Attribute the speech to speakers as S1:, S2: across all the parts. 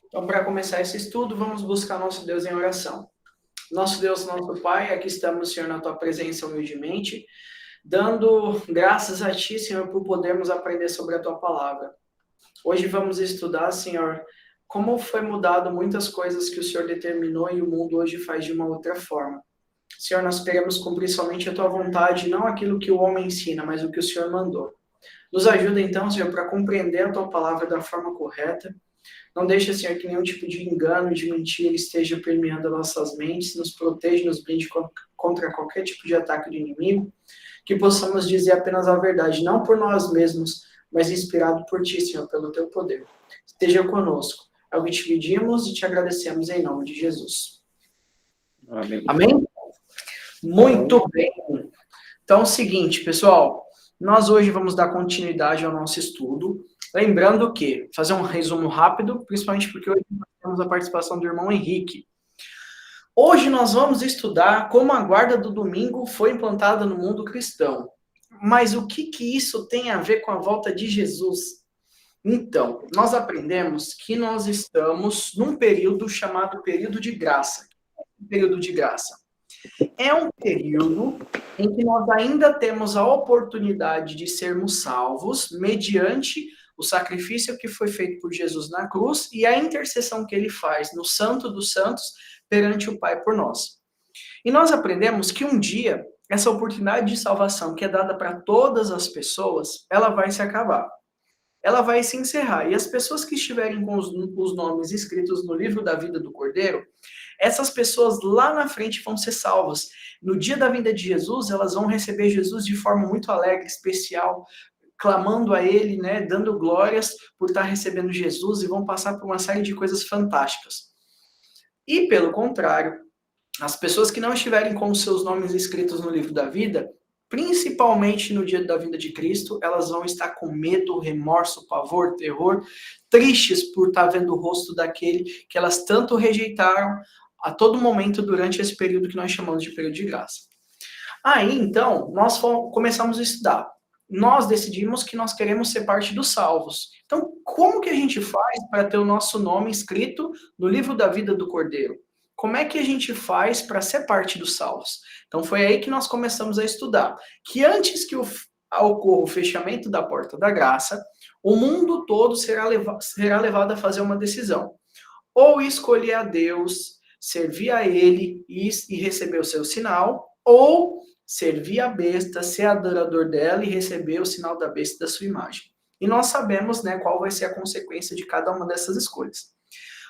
S1: Então, para começar esse estudo, vamos buscar nosso Deus em oração. Nosso Deus, nosso Pai, aqui estamos, Senhor, na Tua presença humildemente, dando graças a Ti, Senhor, por podermos aprender sobre a Tua palavra. Hoje vamos estudar, Senhor, como foi mudado muitas coisas que o Senhor determinou e o mundo hoje faz de uma outra forma. Senhor, nós queremos cumprir somente a Tua vontade, não aquilo que o homem ensina, mas o que o Senhor mandou. Nos ajuda então, Senhor, para compreender a Tua palavra da forma correta. Não deixe, Senhor, que nenhum tipo de engano, de mentira esteja permeando nossas mentes, nos protege, nos blinde contra qualquer tipo de ataque do inimigo, que possamos dizer apenas a verdade, não por nós mesmos, mas inspirado por Ti, Senhor, pelo Teu poder. Esteja conosco. É o que te pedimos e te agradecemos em nome de Jesus.
S2: Amém.
S1: Amém? Muito bem. Então é o seguinte, pessoal, nós hoje vamos dar continuidade ao nosso estudo. Lembrando que, fazer um resumo rápido, principalmente porque hoje nós temos a participação do irmão Henrique. Hoje nós vamos estudar como a guarda do domingo foi implantada no mundo cristão. Mas o que isso tem a ver com a volta de Jesus? Então, nós aprendemos que nós estamos num período chamado período de graça. Período de graça. É um período em que nós ainda temos a oportunidade de sermos salvos mediante o sacrifício que foi feito por Jesus na cruz e a intercessão que ele faz no Santo dos Santos perante o Pai por nós. E nós aprendemos que um dia essa oportunidade de salvação que é dada para todas as pessoas, ela vai se acabar. Ela vai se encerrar. E as pessoas que estiverem com os nomes escritos no livro da vida do Cordeiro, essas pessoas lá na frente vão ser salvas. No dia da vinda de Jesus, elas vão receber Jesus de forma muito alegre, especial, clamando a Ele, né, dando glórias por estar recebendo Jesus e vão passar por uma série de coisas fantásticas. E, pelo contrário, as pessoas que não estiverem com os seus nomes escritos no livro da vida, principalmente no dia da vinda de Cristo, elas vão estar com medo, remorso, pavor, terror, tristes por estar vendo o rosto daquele que elas tanto rejeitaram a todo momento durante esse período que nós chamamos de período de graça. Aí, então, nós começamos a estudar. Nós decidimos que nós queremos ser parte dos salvos. Então, como que a gente faz para ter o nosso nome escrito no livro da vida do Cordeiro? Como é que a gente faz para ser parte dos salvos? Então, foi aí que nós começamos a estudar. Que antes que ocorra o fechamento da porta da graça, o mundo todo será levado a fazer uma decisão. Ou escolher a Deus, servir a Ele e receber o seu sinal, ou servir a besta, ser adorador dela e receber o sinal da besta da sua imagem. E nós sabemos, né, qual vai ser a consequência de cada uma dessas escolhas.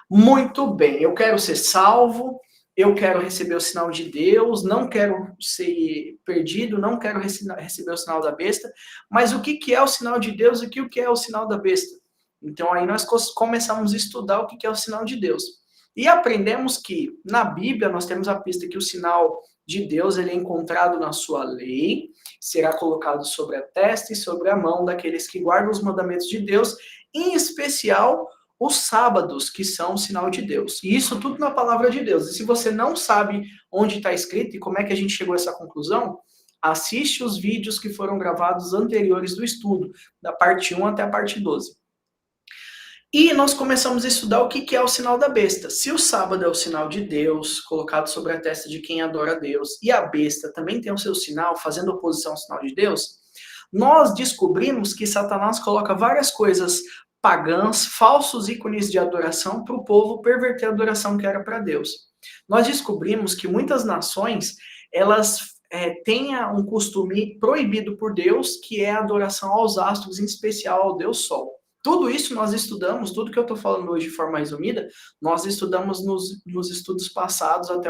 S1: Muito bem, eu quero ser salvo, eu quero receber o sinal de Deus, não quero ser perdido, não quero receber o sinal da besta, mas o que é o sinal de Deus e o que é o sinal da besta? Então aí nós começamos a estudar o que é o sinal de Deus. E aprendemos que na Bíblia nós temos a pista que o sinal de Deus ele é encontrado na sua lei, será colocado sobre a testa e sobre a mão daqueles que guardam os mandamentos de Deus, em especial os sábados, que são o sinal de Deus. E isso tudo na palavra de Deus. E se você não sabe onde está escrito e como é que a gente chegou a essa conclusão, assiste os vídeos que foram gravados anteriores do estudo, da parte 1 até a parte 12. E nós começamos a estudar o que é o sinal da besta. Se o sábado é o sinal de Deus, colocado sobre a testa de quem adora a Deus, e a besta também tem o seu sinal, fazendo oposição ao sinal de Deus, nós descobrimos que Satanás coloca várias coisas pagãs, falsos ícones de adoração para o povo perverter a adoração que era para Deus. Nós descobrimos que muitas nações, elas têm um costume proibido por Deus, que é a adoração aos astros, em especial ao Deus Sol. Tudo isso nós estudamos, tudo que eu estou falando hoje de forma resumida, nós estudamos nos estudos passados até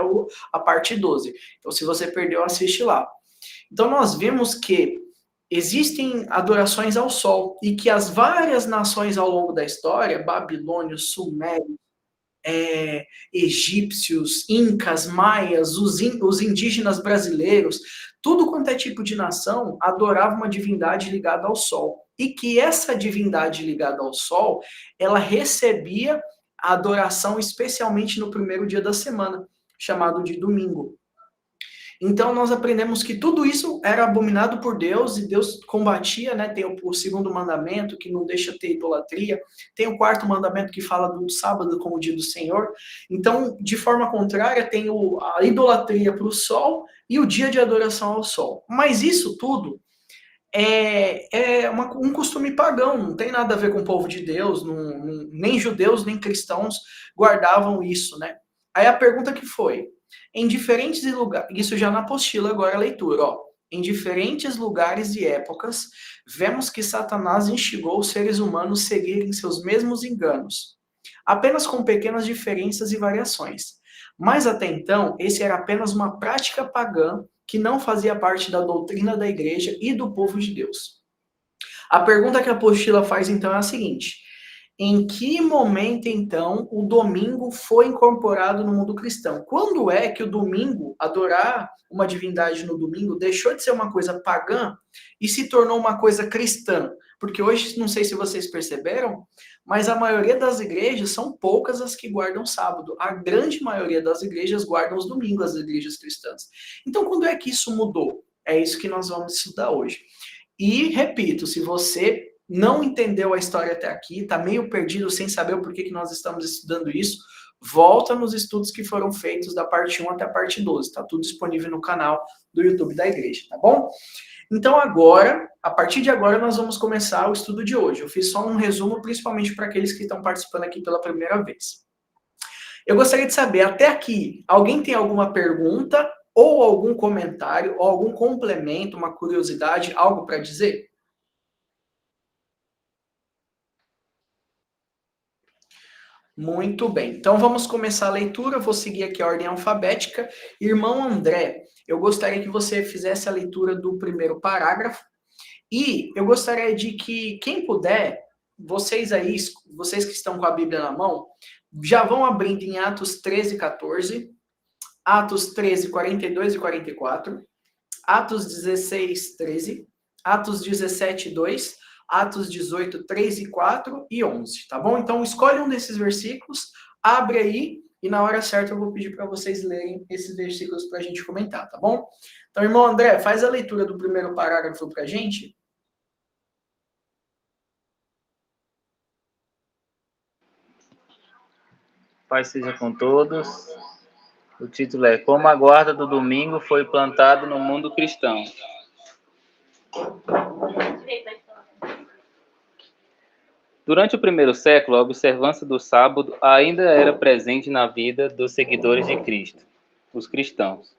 S1: a parte 12. Então, se você perdeu, assiste lá. Então, nós vimos que existem adorações ao sol e que as várias nações ao longo da história, babilônios, sumérios, egípcios, incas, maias, os indígenas brasileiros, tudo quanto é tipo de nação adorava uma divindade ligada ao sol. E que essa divindade ligada ao sol, ela recebia a adoração especialmente no primeiro dia da semana, chamado de domingo. Então, nós aprendemos que tudo isso era abominado por Deus e Deus combatia, né? Tem o segundo mandamento, que não deixa ter idolatria. Tem o quarto mandamento, que fala do sábado como dia do Senhor. Então, de forma contrária, tem a idolatria para o sol e o dia de adoração ao sol. Mas isso tudo um costume pagão, não tem nada a ver com o povo de Deus, nem judeus, nem cristãos guardavam isso, né? Aí a pergunta que foi, em diferentes lugares, isso já na apostila agora a leitura, ó. Em diferentes lugares e épocas, vemos que Satanás instigou os seres humanos a seguirem seus mesmos enganos, apenas com pequenas diferenças e variações. Mas até então, esse era apenas uma prática pagã que não fazia parte da doutrina da igreja e do povo de Deus. A pergunta que a apostila faz então é a seguinte: em que momento, então, o domingo foi incorporado no mundo cristão? Quando é que o domingo, adorar uma divindade no domingo, deixou de ser uma coisa pagã e se tornou uma coisa cristã? Porque hoje, não sei se vocês perceberam, mas a maioria das igrejas são poucas as que guardam sábado. A grande maioria das igrejas guardam os domingos, as igrejas cristãs. Então, quando é que isso mudou? É isso que nós vamos estudar hoje. E, repito, se você não entendeu a história até aqui, está meio perdido sem saber o porquê que nós estamos estudando isso, volta nos estudos que foram feitos da parte 1 até a parte 12. Está tudo disponível no canal do YouTube da igreja, tá bom? Então agora, a partir de agora, nós vamos começar o estudo de hoje. Eu fiz só um resumo, principalmente para aqueles que estão participando aqui pela primeira vez. Eu gostaria de saber, até aqui, alguém tem alguma pergunta ou algum comentário, ou algum complemento, uma curiosidade, algo para dizer? Muito bem, então vamos começar a leitura, eu vou seguir aqui a ordem alfabética. Irmão André, eu gostaria que você fizesse a leitura do primeiro parágrafo, e eu gostaria de que, quem puder, vocês aí, vocês que estão com a Bíblia na mão, já vão abrindo em Atos 13, 14, Atos 13, 42 e 44, Atos 16, 13, Atos 17, 2, Atos 18, 3 e 4 e 11, tá bom? Então, escolhe um desses versículos, abre aí, e na hora certa eu vou pedir para vocês lerem esses versículos para a gente comentar, tá bom? Então, irmão André, faz a leitura do primeiro parágrafo para a gente.
S3: Paz seja com todos. O título é Como a guarda do domingo foi plantada no mundo cristão. Durante o primeiro século, a observância do sábado ainda era presente na vida dos seguidores de Cristo, os cristãos.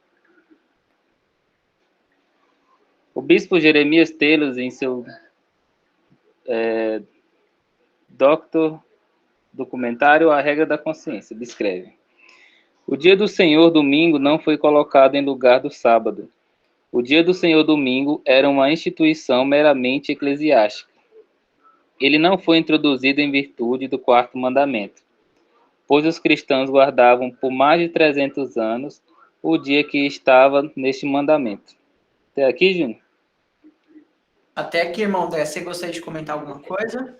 S3: O bispo Jeremias Telos, em seu documentário A Regra da Consciência, descreve: o dia do Senhor domingo não foi colocado em lugar do sábado. O dia do Senhor domingo era uma instituição meramente eclesiástica. Ele não foi introduzido em virtude do quarto mandamento, pois os cristãos guardavam por mais de 300 anos o dia que estava neste mandamento. Até aqui, Júnior?
S1: Até aqui, irmão André, você gostaria de comentar alguma coisa?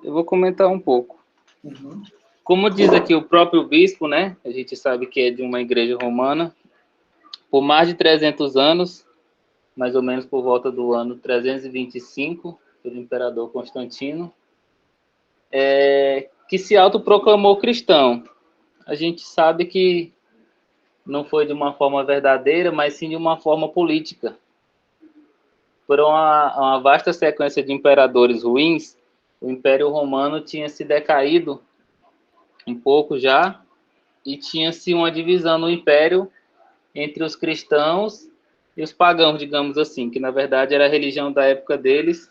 S3: Eu vou comentar um pouco.
S1: Uhum.
S3: Como diz aqui o próprio bispo, né? A gente sabe que é de uma igreja romana. Por mais de 300 anos, mais ou menos por volta do ano 325, pelo imperador Constantino, que se autoproclamou cristão. A gente sabe que não foi de uma forma verdadeira, mas sim de uma forma política. Por uma vasta sequência de imperadores ruins, o Império Romano tinha se decaído um pouco já, e tinha-se uma divisão no Império entre os cristãos e os pagãos, digamos assim, que na verdade era a religião da época deles,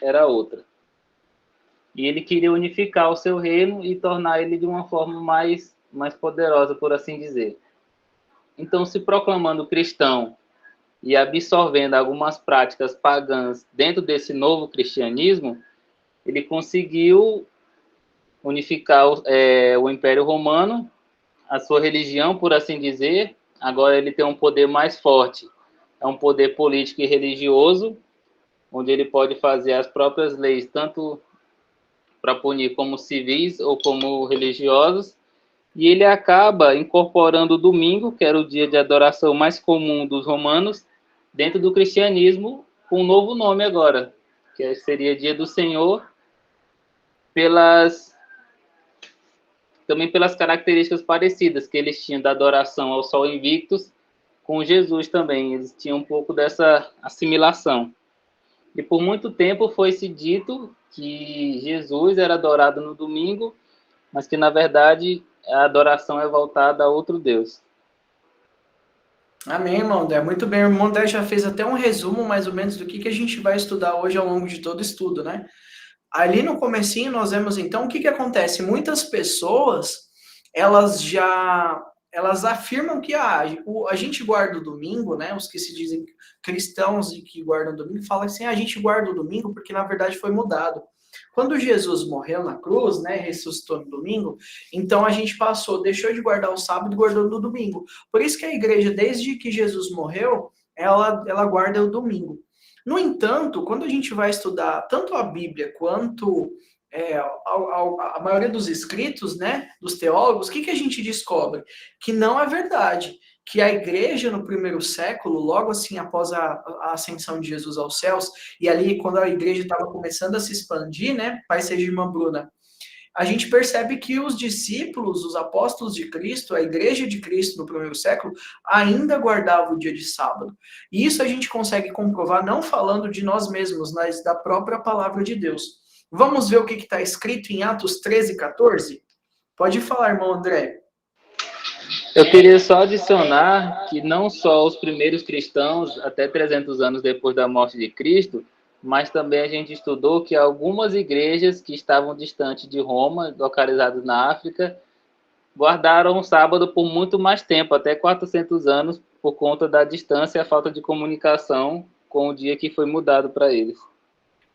S3: era outra. E ele queria unificar o seu reino e tornar ele de uma forma mais poderosa, por assim dizer. Então, se proclamando cristão e absorvendo algumas práticas pagãs dentro desse novo cristianismo, ele conseguiu unificar o Império Romano, a sua religião, por assim dizer. Agora ele tem um poder mais forte, é um poder político e religioso, onde ele pode fazer as próprias leis, tanto para punir como civis ou como religiosos, E ele acaba incorporando o domingo, que era o dia de adoração mais comum dos romanos, dentro do cristianismo, com um novo nome agora, que seria Dia do Senhor, também pelas características parecidas que eles tinham da adoração ao Sol Invictus, com Jesus também. Eles tinham um pouco dessa assimilação. E por muito tempo foi-se dito que Jesus era adorado no domingo, mas que, na verdade, a adoração é voltada a outro Deus.
S1: Amém, irmão André. Muito bem. O irmão André já fez até um resumo, mais ou menos, do que a gente vai estudar hoje ao longo de todo o estudo, né? Ali no comecinho nós vemos, então, o que acontece? Muitas pessoas, elas afirmam que a gente guarda o domingo, né? Os que se dizem cristãos e que guardam o domingo, falam assim, a gente guarda o domingo porque, na verdade, foi mudado. Quando Jesus morreu na cruz, né, ressuscitou no domingo, então a gente deixou de guardar o sábado e guardou no domingo. Por isso que a igreja, desde que Jesus morreu, ela guarda o domingo. No entanto, quando a gente vai estudar tanto a Bíblia quanto a maioria dos escritos, né, dos teólogos, o que a gente descobre? Que não é verdade. Que a igreja no primeiro século, logo assim após a ascensão de Jesus aos céus, e ali quando a igreja estava começando a se expandir, né, Pai seja irmã Bruna, a gente percebe que os discípulos, os apóstolos de Cristo, a igreja de Cristo no primeiro século, ainda guardava o dia de sábado. E isso a gente consegue comprovar não falando de nós mesmos, mas da própria palavra de Deus. Vamos ver o que está escrito em Atos 13, 14? Pode falar, irmão André.
S3: Eu queria só adicionar que não só os primeiros cristãos, até 300 anos depois da morte de Cristo, mas também a gente estudou que algumas igrejas que estavam distantes de Roma, localizadas na África, guardaram o sábado por muito mais tempo, até 400 anos, por conta da distância e a falta de comunicação com o dia que foi mudado para eles.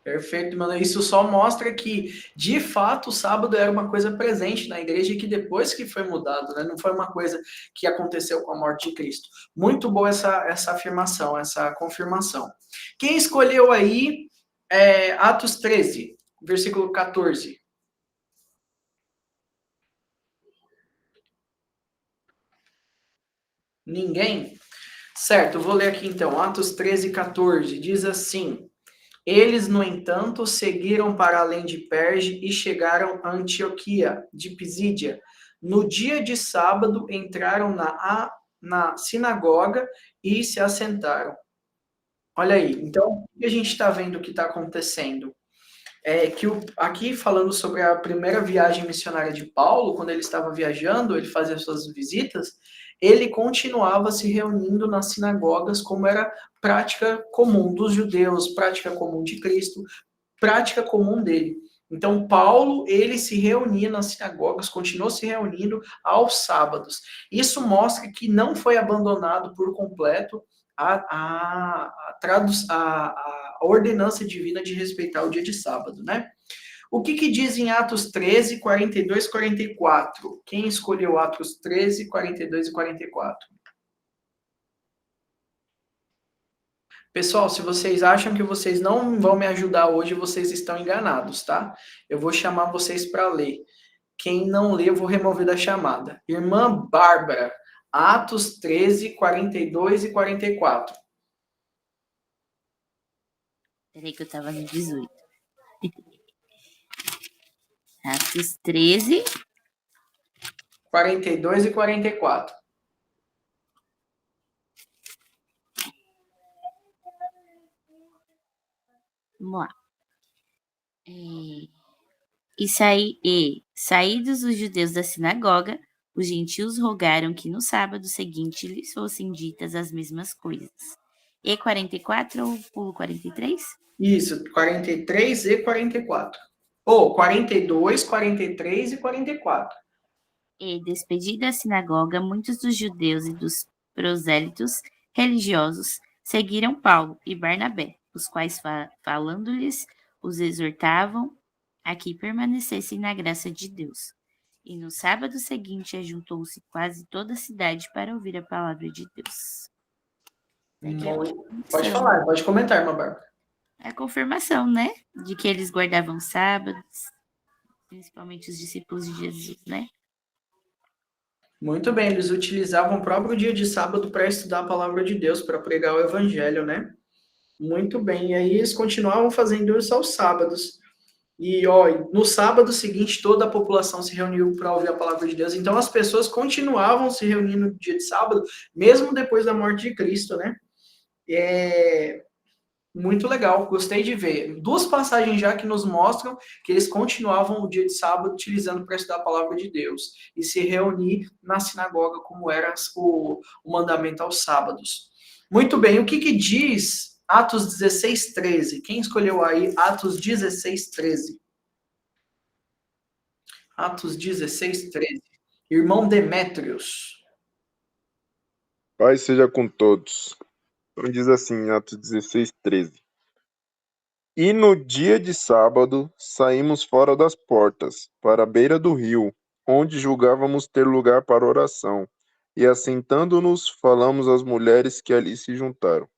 S1: Perfeito, mano. Isso só mostra que, de fato, o sábado era uma coisa presente na igreja e que depois que foi mudado, né? Não foi uma coisa que aconteceu com a morte de Cristo. Muito boa essa afirmação, essa confirmação. Quem escolheu aí Atos 13, versículo 14? Ninguém? Certo, vou ler aqui então. Atos 13, 14. Diz assim... Eles, no entanto, seguiram para além de Perge e chegaram a Antioquia de Pisídia. No dia de sábado, entraram na sinagoga e se assentaram. Olha aí, então, o que a gente está vendo que está acontecendo? É que aqui, falando sobre a primeira viagem missionária de Paulo, quando ele estava viajando, ele fazia suas visitas, ele continuava se reunindo nas sinagogas, como era prática comum dos judeus, prática comum de Cristo, prática comum dele. Então, Paulo, ele se reunia nas sinagogas, continuou se reunindo aos sábados. Isso mostra que não foi abandonado por completo a ordenança divina de respeitar o dia de sábado, né? O que diz em Atos 13, 42 e 44? Quem escolheu Atos 13, 42 e 44? Pessoal, se vocês acham que vocês não vão me ajudar hoje, vocês estão enganados, tá? Eu vou chamar vocês para ler. Quem não lê, eu vou remover da chamada. Irmã Bárbara, Atos 13, 42 e 44.
S4: Peraí que eu tava no 18. Atos 13.
S1: 42 e 44.
S4: Vamos lá. Saídos os judeus da sinagoga, os gentios rogaram que no sábado seguinte lhes fossem ditas as mesmas coisas. E 44 ou pulo 43?
S1: Isso, 43 e 44. Ou 42, 43 e 44.
S4: E, despedida a sinagoga, muitos dos judeus e dos prosélitos religiosos seguiram Paulo e Barnabé, os quais, falando-lhes, os exortavam a que permanecessem na graça de Deus. E no sábado seguinte ajuntou-se quase toda a cidade para ouvir a palavra de Deus.
S1: Pode falar, pode comentar, irmã Bárbara.
S4: É a confirmação, né? De que eles guardavam sábados, principalmente os discípulos de Jesus, né?
S1: Muito bem, eles utilizavam o próprio dia de sábado para estudar a palavra de Deus, para pregar o evangelho, né? Muito bem, e aí eles continuavam fazendo isso aos sábados. E, ó, no sábado seguinte, toda a população se reuniu para ouvir a palavra de Deus. Então, as pessoas continuavam se reunindo no dia de sábado, mesmo depois da morte de Cristo, né? É muito legal, gostei de ver. Duas passagens já que nos mostram que eles continuavam o dia de sábado utilizando para estudar a palavra de Deus e se reunir na sinagoga, como era o mandamento aos sábados. Muito bem, o que, que diz Atos 16, 13? Quem escolheu aí Atos 16, 13? Atos 16, 13. Irmão Demétrios.
S5: Paz seja com todos. Então diz assim, Atos 16, 13. E no dia de sábado saímos fora das portas, para a beira do rio, onde julgávamos ter lugar para oração. E assentando-nos, falamos às mulheres que ali se juntaram.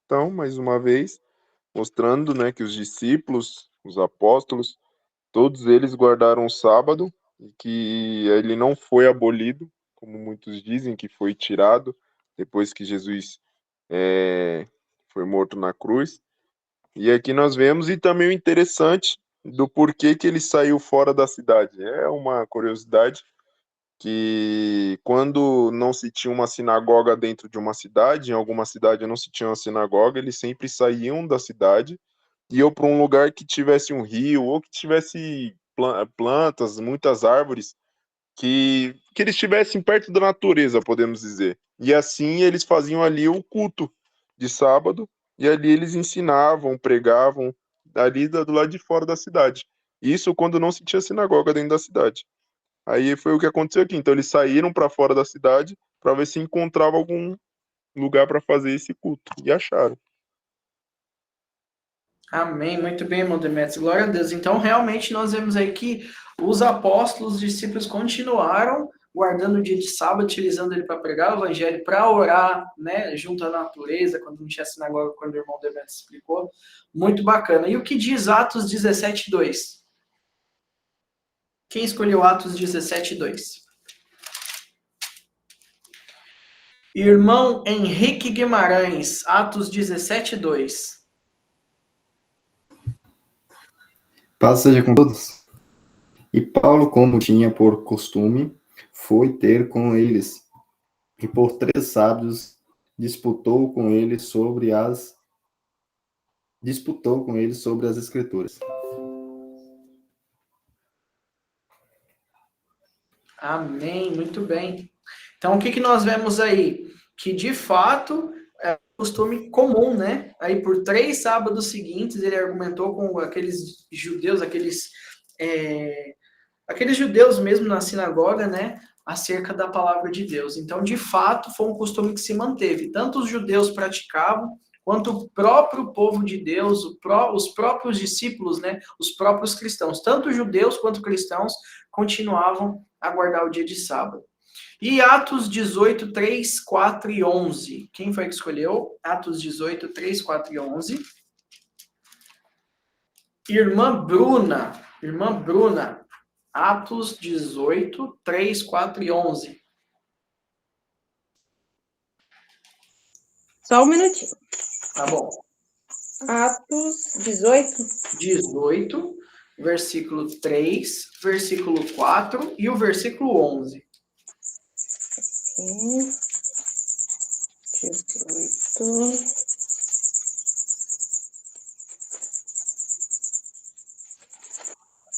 S5: Então, mais uma vez, mostrando, né, que os discípulos, os apóstolos, todos eles guardaram o sábado, e que ele não foi abolido, como muitos dizem, que foi tirado depois que Jesus foi morto na cruz. E aqui nós vemos, e também o interessante do porquê que ele saiu fora da cidade. É uma curiosidade que quando não se tinha uma sinagoga dentro de uma cidade, em alguma cidade não se tinha uma sinagoga, eles sempre saíam da cidade e iam para um lugar que tivesse um rio ou que tivesse plantas, muitas árvores, que eles estivessem perto da natureza, podemos dizer. E assim eles faziam ali o culto de sábado, e ali eles ensinavam, pregavam, ali do lado de fora da cidade. Isso quando não se tinha sinagoga dentro da cidade. Aí foi o que aconteceu aqui. Então eles saíram para fora da cidade para ver se encontrava algum lugar para fazer esse culto. E acharam.
S1: Amém, muito bem, irmão Demetrios, glória a Deus. Então, realmente, nós vemos aí que os apóstolos, os discípulos continuaram guardando o dia de sábado, utilizando ele para pregar o evangelho, para orar, né, junto à natureza, quando não tinha sinagoga, quando o irmão Demetrios explicou. Muito bacana. E o que diz Atos 17, 2? Quem escolheu Atos 17, 2? Irmão Henrique Guimarães, Atos 17, 2.
S2: Paz seja com todos. E Paulo, como tinha por costume, foi ter com eles, e por 3 sábados disputou com eles sobre as Escrituras.
S1: Amém, muito bem. Então, o que, que nós vemos aí? Que, de fato, é um costume comum, né? Aí, por 3 sábados seguintes, ele argumentou com aqueles judeus, aqueles judeus mesmo na sinagoga, né? Acerca da palavra de Deus. Então, de fato, foi um costume que se manteve. Tanto os judeus praticavam, quanto o próprio povo de Deus, os próprios discípulos, né? Os próprios cristãos, tanto judeus quanto cristãos, continuavam a guardar o dia de sábado. E Atos 18, 3, 4 e 11. Quem foi que escolheu? Atos 18, 3, 4 e 11. Irmã Bruna. Atos 18, 3, 4 e 11.
S6: Só um minutinho.
S1: Tá bom.
S6: Atos 18.
S1: 18, versículo 3, versículo 4 e o versículo 11.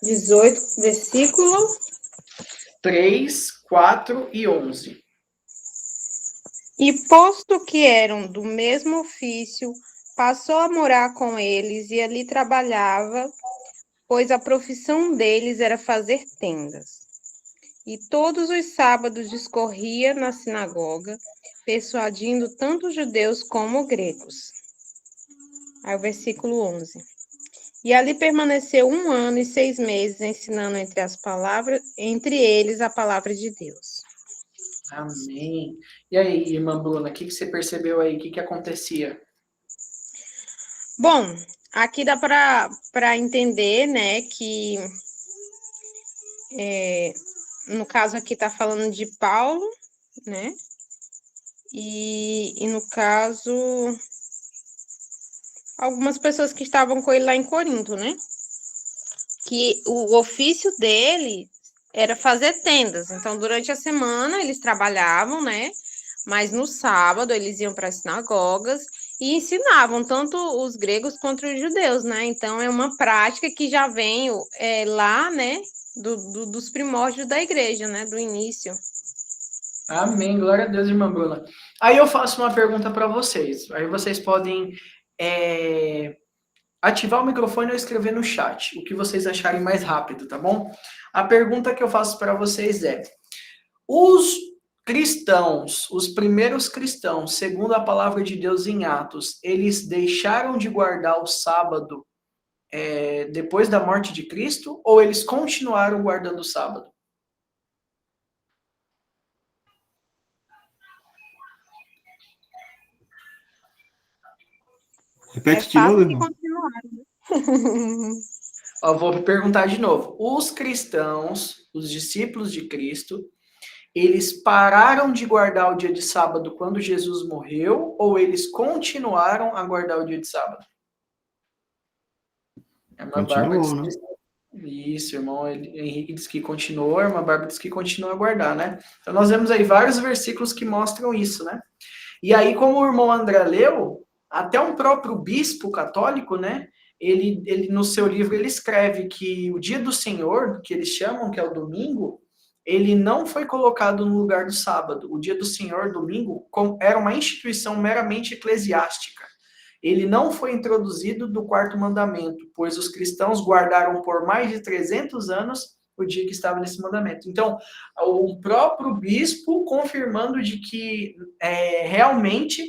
S6: 18. Versículo
S1: 3, 4 e 11.
S6: E posto que eram do mesmo ofício, passou a morar com eles e ali trabalhava, pois a profissão deles era fazer tendas. E todos os sábados discorria na sinagoga, persuadindo tanto judeus como gregos. Aí o versículo 11. E ali permaneceu 1 ano e 6 meses, ensinando entre eles a palavra de Deus.
S1: Amém. E aí, irmã Bruna, o que você percebeu aí? O que acontecia?
S6: Bom, aqui dá para entender, né, que no caso aqui está falando de Paulo, né? E no caso, algumas pessoas que estavam com ele lá em Corinto, né? Que o ofício dele era fazer tendas. Então, durante a semana eles trabalhavam, né? Mas no sábado eles iam para as sinagogas e ensinavam tanto os gregos quanto os judeus, né? Então é uma prática que já vem lá, né? Dos primórdios da igreja, né? Do início.
S1: Amém, glória a Deus, irmã Bruna. Aí eu faço uma pergunta para vocês. Aí vocês podem ativar o microfone ou escrever no chat, o que vocês acharem mais rápido, tá bom? A pergunta que eu faço para vocês é: os cristãos, os primeiros cristãos, segundo a palavra de Deus em Atos, eles deixaram de guardar o sábado depois da morte de Cristo, ou eles continuaram guardando o sábado?
S2: Repete de
S6: fácil
S2: novo,
S6: de
S2: irmão.
S6: continuar.
S1: Eu vou perguntar de novo. Os cristãos, os discípulos de Cristo, eles pararam de guardar o dia de sábado quando Jesus morreu, ou eles continuaram a guardar o dia de sábado? A irmã Bárbara
S2: Continuou, né?
S1: isso, irmão Henrique diz que continuou, a irmã Bárbara diz que continua a guardar, né? Então nós vemos aí vários versículos que mostram isso, né? E aí, como o irmão André leu, até um próprio bispo católico, né? Ele no seu livro ele escreve que o dia do Senhor, que eles chamam que é o domingo, ele não foi colocado no lugar do sábado. O dia do Senhor, domingo, era uma instituição meramente eclesiástica. Ele não foi introduzido do quarto mandamento, pois os cristãos guardaram por mais de 300 anos o dia que estava nesse mandamento. Então, o próprio bispo confirmando de que realmente,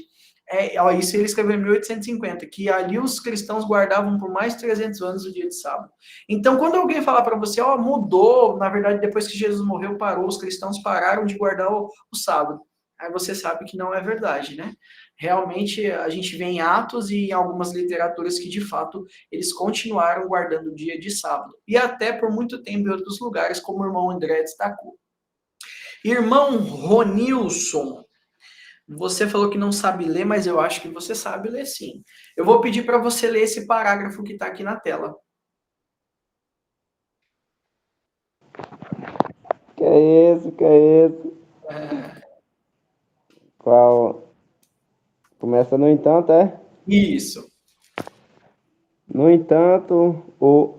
S1: isso ele escreveu em 1850, que ali os cristãos guardavam por mais de 300 anos o dia de sábado. Então, quando alguém falar para você, mudou, na verdade, depois que Jesus morreu, parou, os cristãos pararam de guardar o sábado. Aí você sabe que não é verdade, né? Realmente, a gente vê em Atos e em algumas literaturas que, de fato, eles continuaram guardando o dia de sábado. E até por muito tempo em outros lugares, como o irmão André destacou. Irmão Ronilson, você falou que não sabe ler, mas eu acho que você sabe ler sim. Eu vou pedir para você ler esse parágrafo que está aqui na tela.
S7: Que é isso, que é isso? Qual? Começa no entanto, é?
S1: Isso.
S7: No entanto, o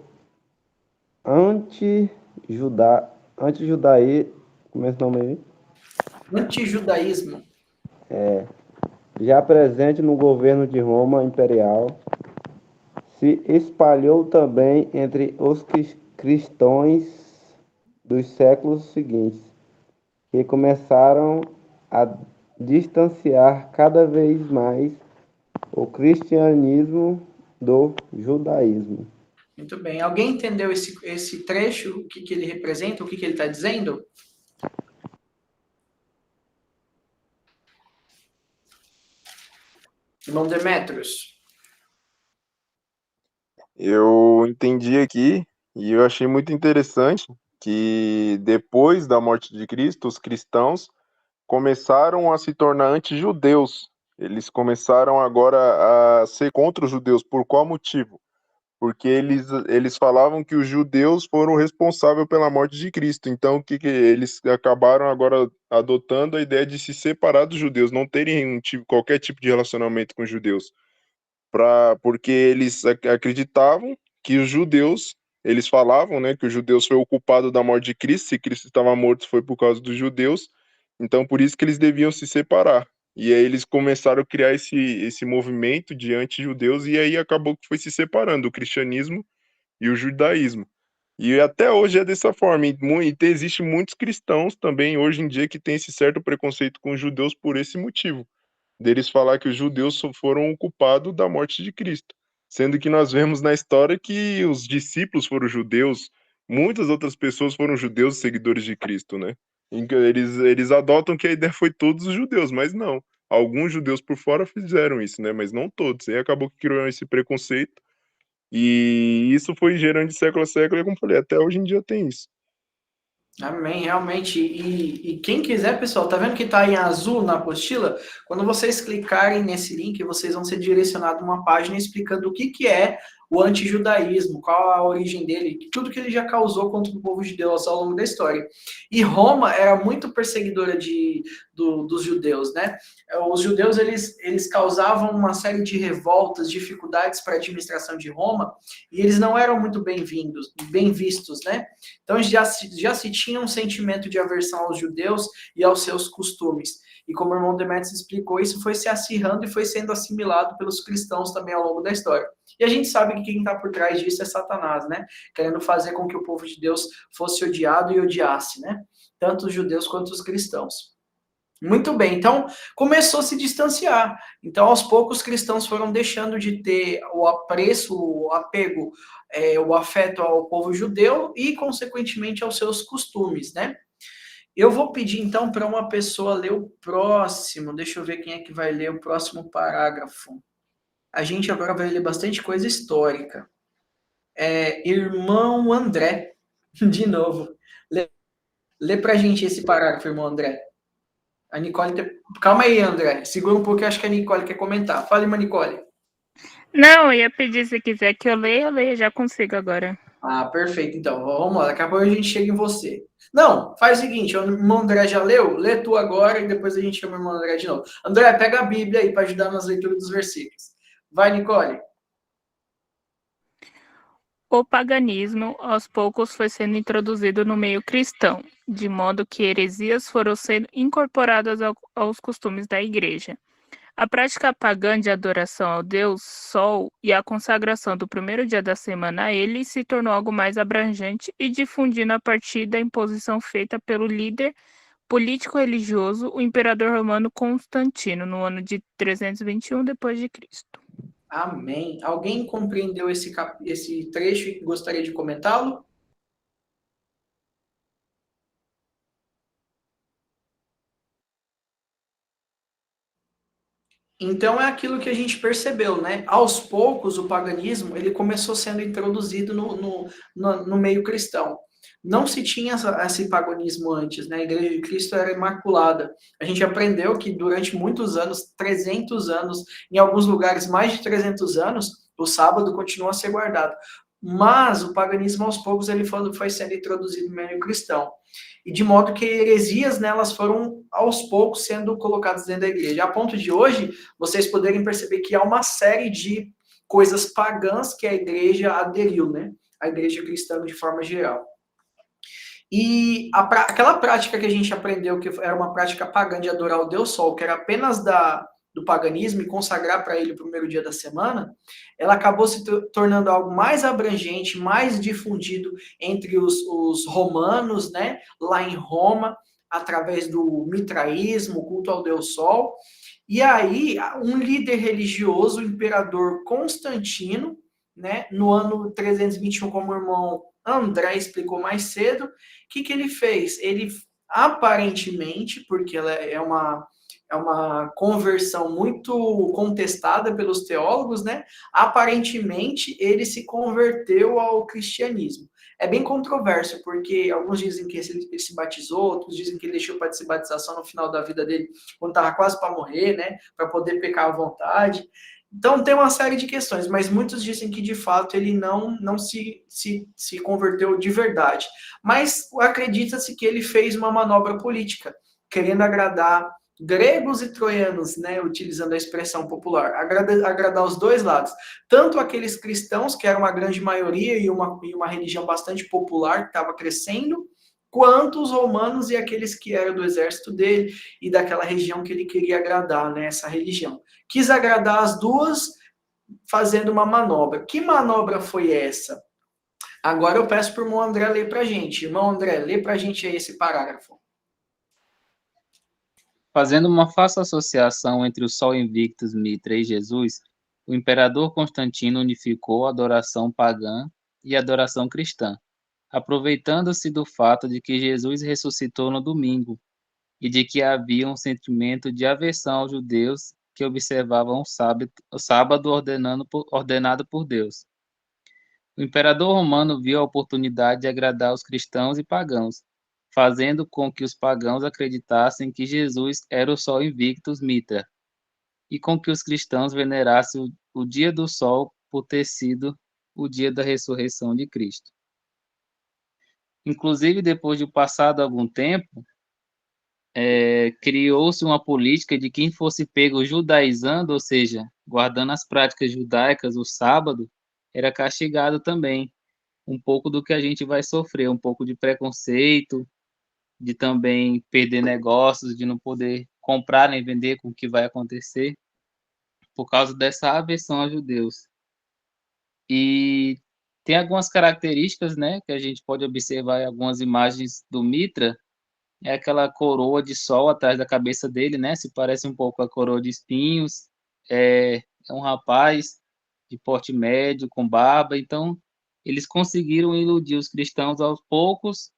S7: antijudaísmo, como é esse nome aí?
S1: Antijudaísmo.
S7: Já presente no governo de Roma imperial, se espalhou também entre os cristãos dos séculos seguintes, que começaram a distanciar cada vez mais o cristianismo do judaísmo.
S1: Muito bem. Alguém entendeu esse trecho, o que ele representa, o que ele está dizendo? Irmão Demetrios.
S5: Eu entendi aqui e eu achei muito interessante que depois da morte de Cristo, os cristãos começaram a se tornar anti-judeus. Eles começaram agora a ser contra os judeus. Por qual motivo? Porque eles falavam que os judeus foram responsáveis pela morte de Cristo. Então, que eles acabaram agora adotando a ideia de se separar dos judeus, não terem qualquer tipo de relacionamento com os judeus. Porque eles acreditavam que os judeus, eles falavam, né, que os judeus foi o culpado da morte de Cristo, se Cristo estava morto foi por causa dos judeus, então por isso que eles deviam se separar. E aí eles começaram a criar esse movimento de anti-judeus e aí acabou que foi se separando o cristianismo e o judaísmo. E até hoje é dessa forma. E existem muitos cristãos também hoje em dia que têm esse certo preconceito com os judeus por esse motivo deles falar que os judeus foram o culpado da morte de Cristo, sendo que nós vemos na história que os discípulos foram judeus, muitas outras pessoas foram judeus seguidores de Cristo, né? Eles adotam que a ideia foi todos os judeus, mas não. Alguns judeus por fora fizeram isso, né? Mas não todos. E acabou que criou esse preconceito. E isso foi gerando de século a século, e como eu falei, até hoje em dia tem isso.
S1: Amém, realmente. E quem quiser, pessoal, tá vendo que tá em azul na apostila? Quando vocês clicarem nesse link, vocês vão ser direcionados a uma página explicando o que é o antijudaísmo, qual a origem dele, tudo que ele já causou contra o povo de Deus ao longo da história. E Roma era muito perseguidora dos judeus, né? Os judeus, eles causavam uma série de revoltas, dificuldades para a administração de Roma, e eles não eram muito bem vistos, né? Então já se tinha um sentimento de aversão aos judeus e aos seus costumes. E como o irmão Demetrios explicou, isso foi se acirrando e foi sendo assimilado pelos cristãos também ao longo da história. E a gente sabe que quem está por trás disso é Satanás, né? Querendo fazer com que o povo de Deus fosse odiado e odiasse, né? Tanto os judeus quanto os cristãos. Muito bem, então começou a se distanciar. Então, aos poucos, os cristãos foram deixando de ter o apreço, o apego, o afeto ao povo judeu e, consequentemente, aos seus costumes, né? Eu vou pedir, então, para uma pessoa ler o próximo. Deixa eu ver quem é que vai ler o próximo parágrafo. A gente agora vai ler bastante coisa histórica. Irmão André, de novo. Lê para a gente esse parágrafo, irmão André. A Nicole. Calma aí, André. Segura um pouco, eu acho que a Nicole quer comentar. Fale, uma Nicole.
S8: Não, eu ia pedir se quiser que eu leia, já consigo agora.
S1: Ah, perfeito. Então, vamos lá. Daqui a pouco a gente chega em você. Não, faz o seguinte: o irmão André já leu? Lê tu agora e depois a gente chama o irmão André de novo. André, pega a Bíblia aí para ajudar nas leituras dos versículos. Vai, Nicole.
S8: O paganismo, aos poucos, foi sendo introduzido no meio cristão, de modo que heresias foram sendo incorporadas aos costumes da igreja. A prática pagã de adoração ao deus Sol e a consagração do primeiro dia da semana a ele se tornou algo mais abrangente e difundindo a partir da imposição feita pelo líder político-religioso, o imperador romano Constantino, no ano de 321 d.C.
S1: Amém. Alguém compreendeu esse trecho e gostaria de comentá-lo? Então é aquilo que a gente percebeu, né? Aos poucos o paganismo ele começou sendo introduzido no meio cristão. Não se tinha esse paganismo antes, né? A Igreja de Cristo era imaculada. A gente aprendeu que durante muitos anos, 300 anos, em alguns lugares mais de 300 anos, o sábado continua a ser guardado. Mas o paganismo aos poucos ele foi sendo introduzido no meio cristão. E de modo que heresias nelas foram aos poucos sendo colocadas dentro da igreja. A ponto de hoje, vocês poderem perceber que há uma série de coisas pagãs que a igreja aderiu, né? A igreja cristã de forma geral. E aquela prática que a gente aprendeu, que era uma prática pagã de adorar o Deus Sol, que era apenas do paganismo e consagrar para ele o primeiro dia da semana, ela acabou se tornando algo mais abrangente, mais difundido entre os romanos, né? Lá em Roma, através do mitraísmo, o culto ao Deus Sol. E aí, um líder religioso, o imperador Constantino, né, no ano 321, como o irmão André explicou mais cedo, o que ele fez? Ele, aparentemente, porque ela é uma conversão muito contestada pelos teólogos, né? Aparentemente, ele se converteu ao cristianismo. É bem controverso, porque alguns dizem que ele se batizou, outros dizem que ele deixou para se batizar só no final da vida dele, quando estava quase para morrer, né? Para poder pecar à vontade. Então, tem uma série de questões, mas muitos dizem que, de fato, ele não se converteu de verdade. Mas acredita-se que ele fez uma manobra política, querendo agradar gregos e troianos, né, utilizando a expressão popular, agradar os dois lados, tanto aqueles cristãos, que era uma grande maioria e uma religião bastante popular, que estava crescendo, quanto os romanos e aqueles que eram do exército dele e daquela região que ele queria agradar, né, essa religião. Quis agradar as duas, fazendo uma manobra. Que manobra foi essa? Agora eu peço para o irmão André ler para a gente. Irmão André, lê para a gente aí esse parágrafo.
S3: Fazendo uma fácil associação entre o Sol Invictus, Mitra e Jesus, o imperador Constantino unificou a adoração pagã e a adoração cristã, aproveitando-se do fato de que Jesus ressuscitou no domingo e de que havia um sentimento de aversão aos judeus que observavam o sábado ordenado por Deus. O imperador romano viu a oportunidade de agradar os cristãos e pagãos, fazendo com que os pagãos acreditassem que Jesus era o Sol Invictus Mitra, e com que os cristãos venerassem o dia do Sol por ter sido o dia da ressurreição de Cristo. Inclusive, depois de passado algum tempo, criou-se uma política de quem fosse pego judaizando, ou seja, guardando as práticas judaicas, o sábado, era castigado também. Um pouco do que a gente vai sofrer, um pouco de preconceito, de também perder negócios, de não poder comprar nem vender com o que vai acontecer, por causa dessa aversão a judeus. E tem algumas características, né, que a gente pode observar em algumas imagens do Mitra, é aquela coroa de sol atrás da cabeça dele, né? Se parece um pouco a coroa de espinhos. É um rapaz de porte médio, com barba. Então, eles conseguiram iludir os cristãos aos poucos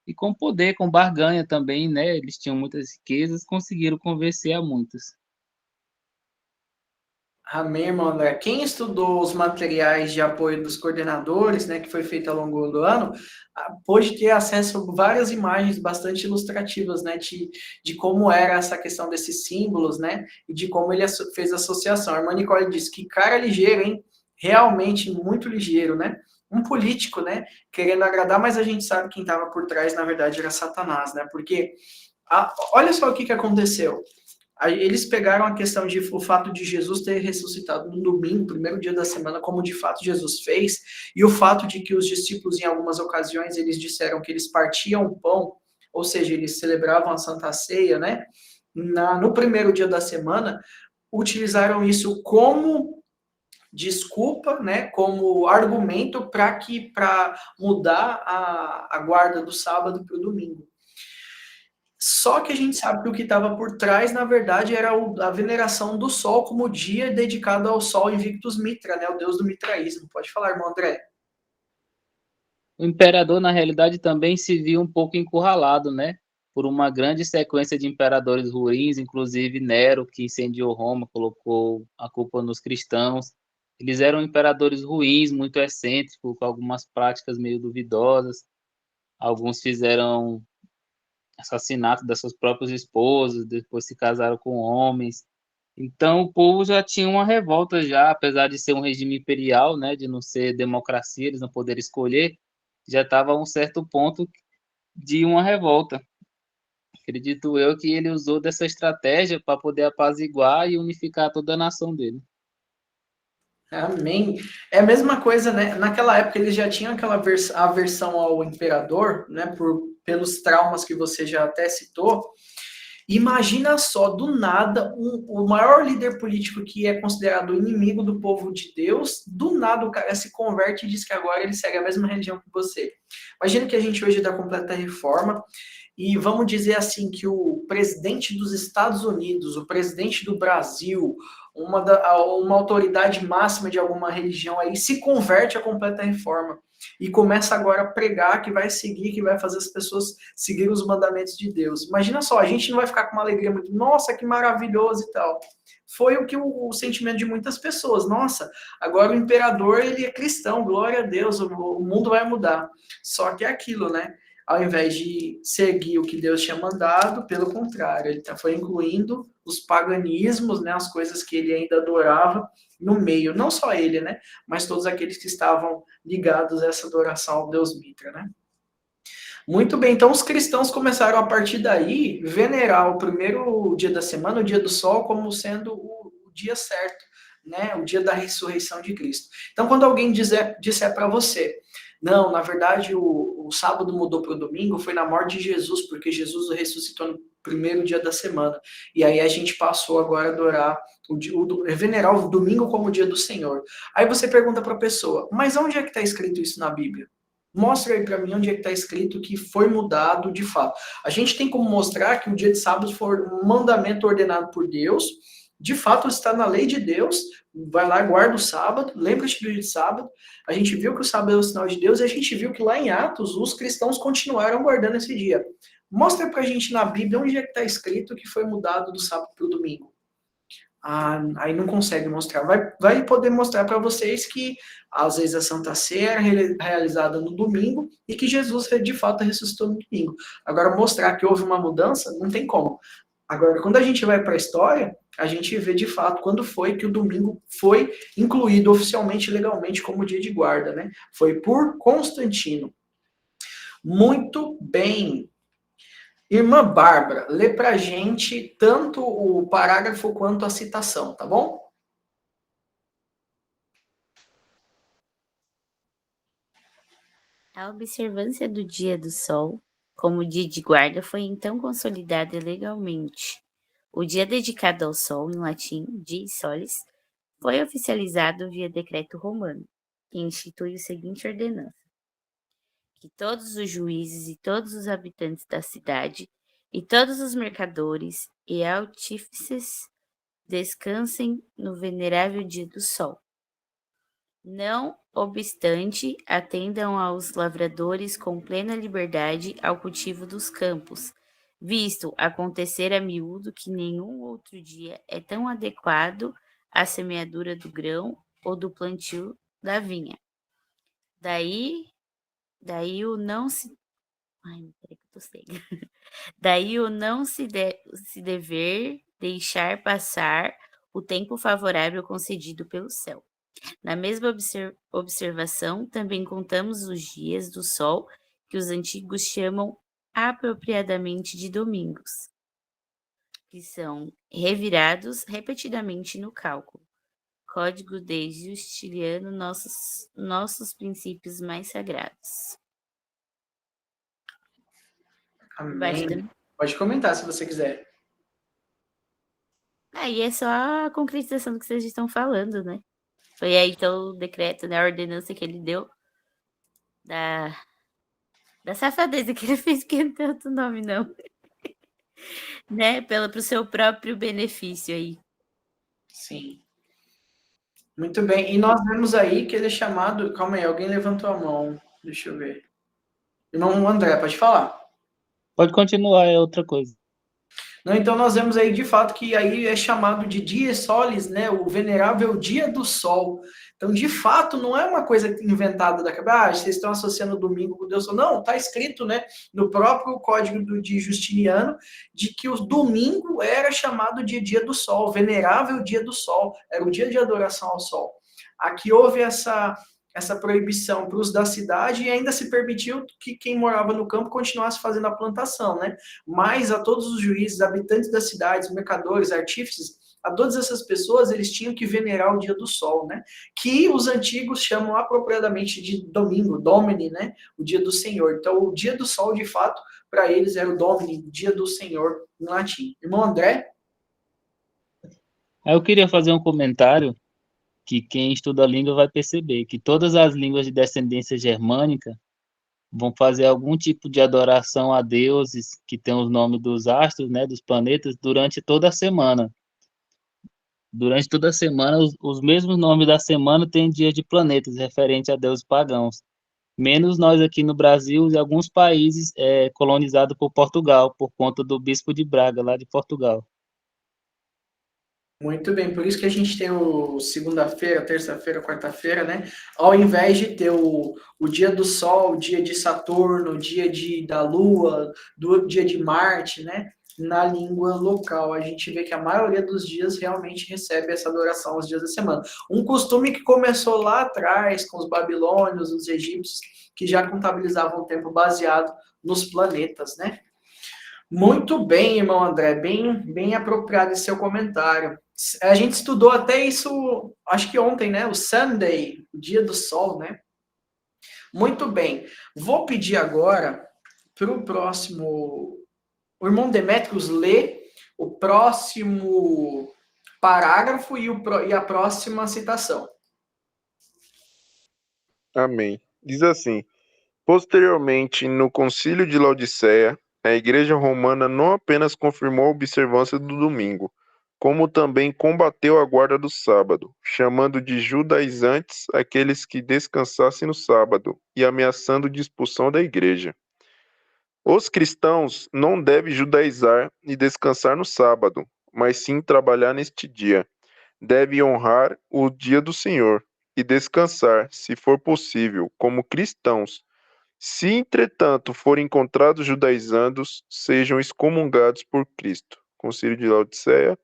S3: e com poder, com barganha também, né? Eles tinham muitas riquezas, conseguiram convencer a muitos.
S1: Amém, irmão André. Quem estudou os materiais de apoio dos coordenadores, né, que foi feito ao longo do ano, pôde ter acesso a várias imagens bastante ilustrativas, né, de como era essa questão desses símbolos, né, e de como ele fez a associação. A irmã Nicole disse que cara ligeiro, hein? Realmente muito ligeiro, né? Um político, né, querendo agradar, mas a gente sabe quem estava por trás, na verdade, era Satanás, né? Porque, olha só o que aconteceu. Eles pegaram a questão de o fato de Jesus ter ressuscitado no domingo, primeiro dia da semana, como de fato Jesus fez, e o fato de que os discípulos, em algumas ocasiões, eles disseram que eles partiam o pão, ou seja, eles celebravam a Santa Ceia, né? No primeiro dia da semana, utilizaram isso como desculpa, né? Como argumento para mudar a guarda do sábado para o domingo. Só que a gente sabe que o que estava por trás, na verdade, era a veneração do Sol como dia dedicado ao Sol Invictus Mitra, né? O deus do mitraísmo. Pode falar, irmão André.
S3: O imperador, na realidade, também se viu um pouco encurralado, né? Por uma grande sequência de imperadores ruins, inclusive Nero, que incendiou Roma, colocou a culpa nos cristãos. Eles eram imperadores ruins, muito excêntricos, com algumas práticas meio duvidosas. Alguns fizeram assassinato das suas próprias esposas, depois se casaram com homens. Então o povo já tinha uma revolta já, apesar de ser um regime imperial, né, de não ser democracia, eles não poderem escolher, já estava a um certo ponto de uma revolta. Acredito eu que ele usou dessa estratégia para poder apaziguar e unificar toda a nação dele.
S1: Amém. É a mesma coisa, né? Naquela época eles já tinham aquela aversão ao imperador, né? Pelos traumas que você já até citou. Imagina só, do nada, o maior líder político que é considerado inimigo do povo de Deus, do nada o cara se converte e diz que agora ele segue a mesma religião que você. Imagina que a gente hoje dá completa reforma e vamos dizer assim que o presidente dos Estados Unidos, o presidente do Brasil, uma autoridade máxima de alguma religião aí se converte à completa reforma e começa agora a pregar que vai seguir, que vai fazer as pessoas seguir os mandamentos de Deus. Imagina só, a gente não vai ficar com uma alegria muito, nossa, que maravilhoso e tal. Foi o sentimento de muitas pessoas. Nossa, agora o imperador, ele é cristão, glória a Deus, o mundo vai mudar. Só que é aquilo, né? Ao invés de seguir o que Deus tinha mandado, pelo contrário, ele foi incluindo os paganismos, né, as coisas que ele ainda adorava no meio, não só ele, né, mas todos aqueles que estavam ligados a essa adoração ao Deus Mitra, né. Muito bem, então os cristãos começaram a partir daí venerar o primeiro dia da semana, o dia do sol, como sendo o dia certo, né, o dia da ressurreição de Cristo. Então, quando alguém disser para você, não, na verdade o sábado mudou para o domingo, foi na morte de Jesus, porque Jesus ressuscitou no primeiro dia da semana. E aí a gente passou agora a adorar, venerar o domingo como o dia do Senhor. Aí você pergunta para a pessoa, mas onde é que está escrito isso na Bíblia? Mostra aí para mim onde é que está escrito que foi mudado de fato. A gente tem como mostrar que o dia de sábado foi um mandamento ordenado por Deus, de fato está na lei de Deus, vai lá, guarda o sábado, lembra-te do dia de sábado. A gente viu que o sábado é o sinal de Deus e a gente viu que lá em Atos os cristãos continuaram guardando esse dia. Mostra pra gente na Bíblia onde é que está escrito que foi mudado do sábado para o domingo. aí não consegue mostrar. Vai poder mostrar para vocês que, às vezes, a Santa Ceia era realizada no domingo e que Jesus, de fato, ressuscitou no domingo. Agora, mostrar que houve uma mudança, não tem como. Agora, quando a gente vai para a história, a gente vê, de fato, quando foi que o domingo foi incluído oficialmente, legalmente, como dia de guarda, né? Foi por Constantino. Muito bem. Irmã Bárbara, lê pra gente tanto o parágrafo quanto a citação, tá bom?
S4: A observância do dia do sol, como dia de guarda, foi então consolidada legalmente. O dia dedicado ao sol, em latim, dies solis, foi oficializado via decreto romano, que institui o seguinte ordenança: que todos os juízes e todos os habitantes da cidade, e todos os mercadores e artífices descansem no venerável dia do sol. Não obstante, atendam aos lavradores com plena liberdade ao cultivo dos campos, visto acontecer a miúdo que nenhum outro dia é tão adequado à semeadura do grão ou do plantio da vinha. Daí o não se... Ai, peraí que eu tô cega. Daí o não se dever deixar passar o tempo favorável concedido pelo céu. Na mesma observação, também contamos os dias do sol, que os antigos chamam apropriadamente de domingos, que são revirados repetidamente no cálculo. Código de Justiniano, nossos princípios mais sagrados.
S1: Amém. Pode comentar se você quiser.
S4: Aí é só a concretização do que vocês estão falando, né? Foi aí então o decreto, né, a ordenança que ele deu da safadeza que ele fez, que não tem outro nome, não. Né? Pro seu próprio benefício aí.
S1: Sim. Muito bem. E nós vemos aí que ele é chamado... Calma aí, alguém levantou a mão. Deixa eu ver. Irmão André, pode falar.
S3: Pode continuar, é outra coisa.
S1: Não, então nós vemos aí de fato que aí é chamado de dies solis, né, o venerável dia do sol. Então, de fato, não é uma coisa inventada da cabeça, vocês estão associando o domingo com o Deus Sol. Não, está escrito, né, no próprio código de Justiniano, de que o domingo era chamado de dia do sol, venerável dia do sol, era o dia de adoração ao sol. Aqui houve essa proibição para os da cidade e ainda se permitiu que quem morava no campo continuasse fazendo a plantação, né? Mas a todos os juízes, habitantes das cidades, mercadores, artífices, a todas essas pessoas, eles tinham que venerar o dia do sol, né? Que os antigos chamam apropriadamente de domingo, Domini, né? O dia do Senhor. Então, o dia do sol, de fato, para eles era o Domini, dia do Senhor, em latim. Irmão André?
S3: Eu queria fazer um comentário que quem estuda a língua vai perceber que todas as línguas de descendência germânica vão fazer algum tipo de adoração a deuses que tem os nomes dos astros, né, dos planetas, durante toda a semana. Durante toda a semana, os mesmos nomes da semana têm dia de planetas, referente a deuses pagãos. Menos nós aqui no Brasil e alguns países colonizados por Portugal, por conta do Bispo de Braga, lá de Portugal.
S1: Muito bem, por isso que a gente tem o segunda-feira, terça-feira, quarta-feira, né? Ao invés de ter o dia do Sol, o dia de Saturno, o dia da Lua, do dia de Marte, né? Na língua local, a gente vê que a maioria dos dias realmente recebe essa adoração aos dias da semana. Um costume que começou lá atrás com os babilônios, os egípcios, que já contabilizavam o tempo baseado nos planetas, né? Muito bem, irmão André, bem apropriado esse seu comentário. A gente estudou até isso, acho que ontem, né? O Sunday, o dia do sol, né? Muito bem. Vou pedir agora para o próximo... O irmão Demétrios ler o próximo parágrafo e a próxima citação.
S5: Amém. Diz assim: posteriormente, no Concílio de Laodiceia, a Igreja Romana não apenas confirmou a observância do domingo, como também combateu a guarda do sábado, chamando de judaizantes aqueles que descansassem no sábado e ameaçando de expulsão da igreja. Os cristãos não devem judaizar e descansar no sábado, mas sim trabalhar neste dia. Deve honrar o dia do Senhor e descansar, se for possível, como cristãos. Se, entretanto, forem encontrados judaizandos, sejam excomungados por Cristo. Concílio de Laodiceia,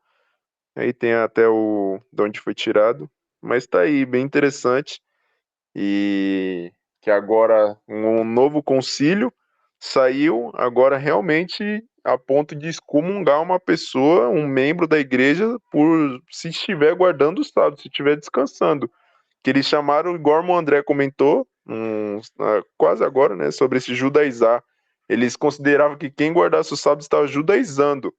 S5: aí tem até de onde foi tirado, mas está aí, bem interessante. E que agora um novo concílio saiu agora realmente a ponto de excomungar uma pessoa, um membro da igreja, por se estiver guardando o sábado, se estiver descansando. Que eles chamaram, igual o André comentou, quase agora, né, sobre esse judaizar. Eles consideravam que quem guardasse o sábado estava judaizando.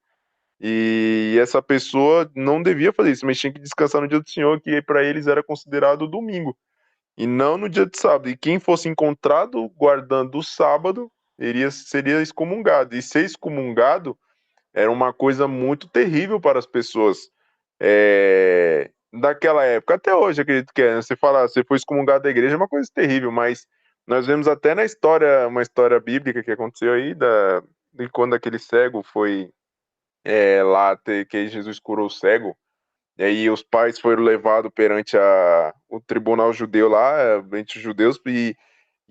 S5: E essa pessoa não devia fazer isso, mas tinha que descansar no dia do Senhor, que para eles era considerado domingo, e não no dia de sábado. E quem fosse encontrado guardando o sábado seria excomungado. E ser excomungado era uma coisa muito terrível para as pessoas daquela época. Até hoje, acredito que é. Você fala, você foi excomungado da igreja, é uma coisa terrível, mas nós vemos até na história, uma história bíblica que aconteceu aí, de quando aquele cego foi lá, que Jesus curou o cego. E aí os pais foram levados perante o tribunal judeu lá, entre os judeus,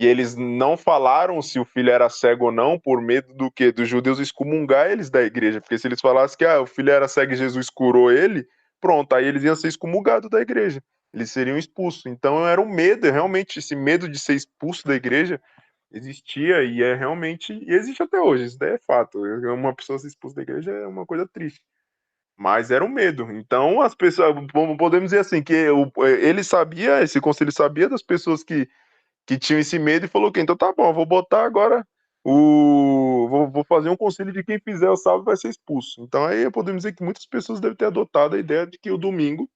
S5: e eles não falaram se o filho era cego ou não, por medo do quê? Dos judeus excomungar eles da igreja. Porque se eles falassem que o filho era cego e Jesus curou ele, pronto, aí eles iam ser excomungados da igreja. Eles seriam expulsos. Então era um medo, realmente, esse medo de ser expulso da igreja existia e e existe até hoje, isso daí é fato. Uma pessoa ser expulsa da igreja é uma coisa triste. Mas era um medo. Então, as pessoas, podemos dizer assim, que ele sabia, esse conselho sabia das pessoas que tinham esse medo e falou que então tá bom, vou botar agora vou fazer um conselho de quem fizer o sábado vai ser expulso. Então aí podemos dizer que muitas pessoas devem ter adotado a ideia de que o domingo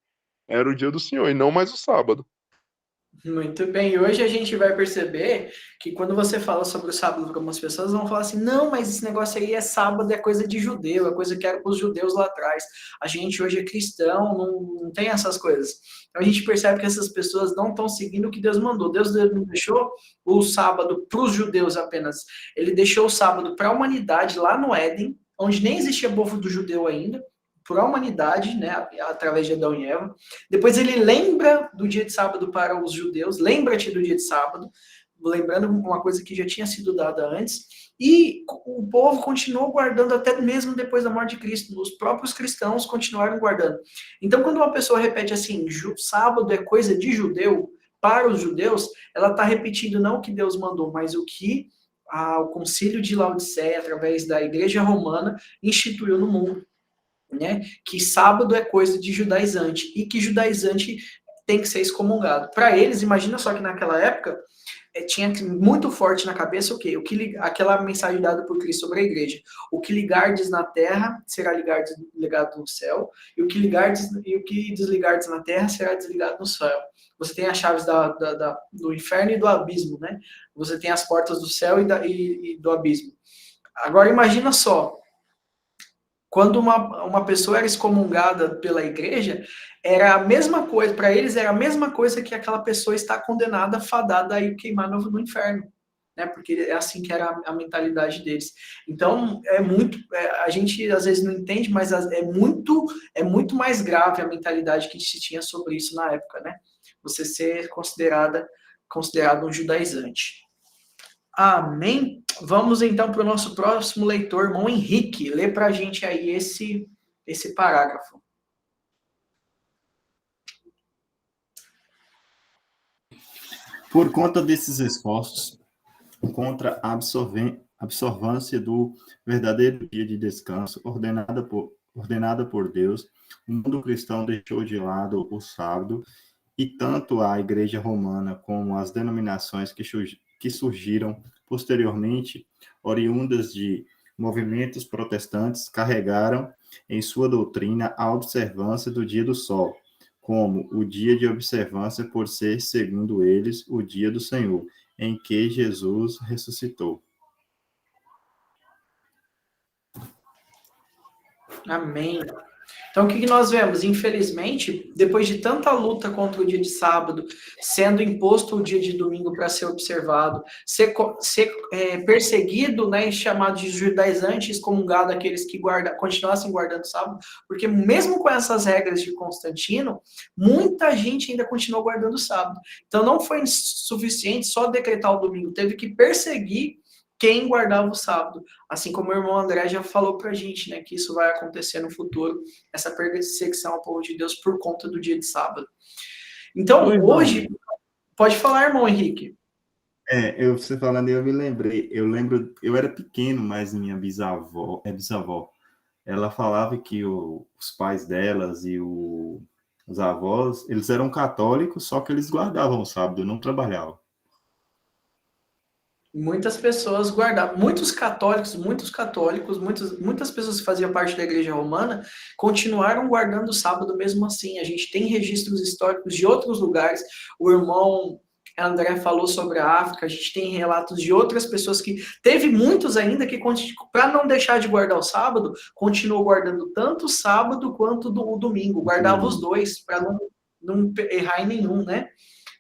S5: era o dia do Senhor e não mais o sábado.
S1: Muito bem, e hoje a gente vai perceber que quando você fala sobre o sábado, algumas pessoas vão falar assim, não, mas esse negócio aí é sábado, é coisa de judeu, é coisa que era para os judeus lá atrás. A gente hoje é cristão, não tem essas coisas. Então a gente percebe que essas pessoas não estão seguindo o que Deus mandou. Deus não deixou o sábado para os judeus apenas, ele deixou o sábado para a humanidade lá no Éden, onde nem existia povo do judeu ainda, para a humanidade, né, através de Adão e Eva. Depois ele lembra do dia de sábado para os judeus, lembra-te do dia de sábado, lembrando uma coisa que já tinha sido dada antes, e o povo continuou guardando até mesmo depois da morte de Cristo, os próprios cristãos continuaram guardando. Então, quando uma pessoa repete assim, sábado é coisa de judeu, para os judeus, ela está repetindo não o que Deus mandou, mas o que o concílio de Laodiceia, através da igreja romana, instituiu no mundo. Né, que sábado é coisa de judaizante e que judaizante tem que ser excomungado. Para eles, imagina só que naquela época tinha muito forte na cabeça o quê? Aquela mensagem dada por Cristo sobre a igreja. O que ligardes na terra será ligado no céu, e o que desligardes na terra será desligado no céu. Você tem as chaves do inferno e do abismo, né? Você tem as portas do céu e do abismo. Agora imagina só, quando uma pessoa era excomungada pela igreja, era a mesma coisa, para eles era a mesma coisa que aquela pessoa está condenada, fadada a ir queimar no inferno, né? Porque é assim que era a mentalidade deles. Então, a gente às vezes não entende, mas é muito mais grave a mentalidade que se tinha sobre isso na época, né? Você ser considerado um judaizante. Amém? Vamos então para o nosso próximo leitor, irmão Henrique. Lê para a gente aí esse parágrafo.
S2: Por conta desses esforços, contra a absorvância do verdadeiro dia de descanso ordenada por Deus, o mundo cristão deixou de lado o sábado, e tanto a Igreja Romana como as denominações que surgiram posteriormente, oriundas de movimentos protestantes, carregaram em sua doutrina a observância do dia do sol, como o dia de observância por ser, segundo eles, o dia do Senhor, em que Jesus ressuscitou.
S1: Amém. Então, o que nós vemos? Infelizmente, depois de tanta luta contra o dia de sábado, sendo imposto o dia de domingo para ser observado, ser perseguido, né, e chamado de judaizante, excomungado aqueles que continuassem guardando o sábado, porque mesmo com essas regras de Constantino, muita gente ainda continuou guardando o sábado. Então, não foi suficiente só decretar o domingo, teve que perseguir quem guardava o sábado. Assim como o irmão André já falou pra gente, né, que isso vai acontecer no futuro, essa perseguição ao povo de Deus por conta do dia de sábado. Então, hoje, pode falar, irmão Henrique.
S2: Você falando, eu me lembrei, eu era pequeno, mas minha bisavó, ela falava que os pais delas e os avós, eles eram católicos, só que eles guardavam o sábado, não trabalhavam.
S1: Muitas pessoas guardavam, muitas pessoas que faziam parte da Igreja Romana continuaram guardando o sábado mesmo assim. A gente tem registros históricos de outros lugares. O irmão André falou sobre a África, a gente tem relatos de outras pessoas que teve muitos ainda que, para não deixar de guardar o sábado, continuou guardando tanto o sábado quanto o domingo, guardava os dois para não errar em nenhum, né?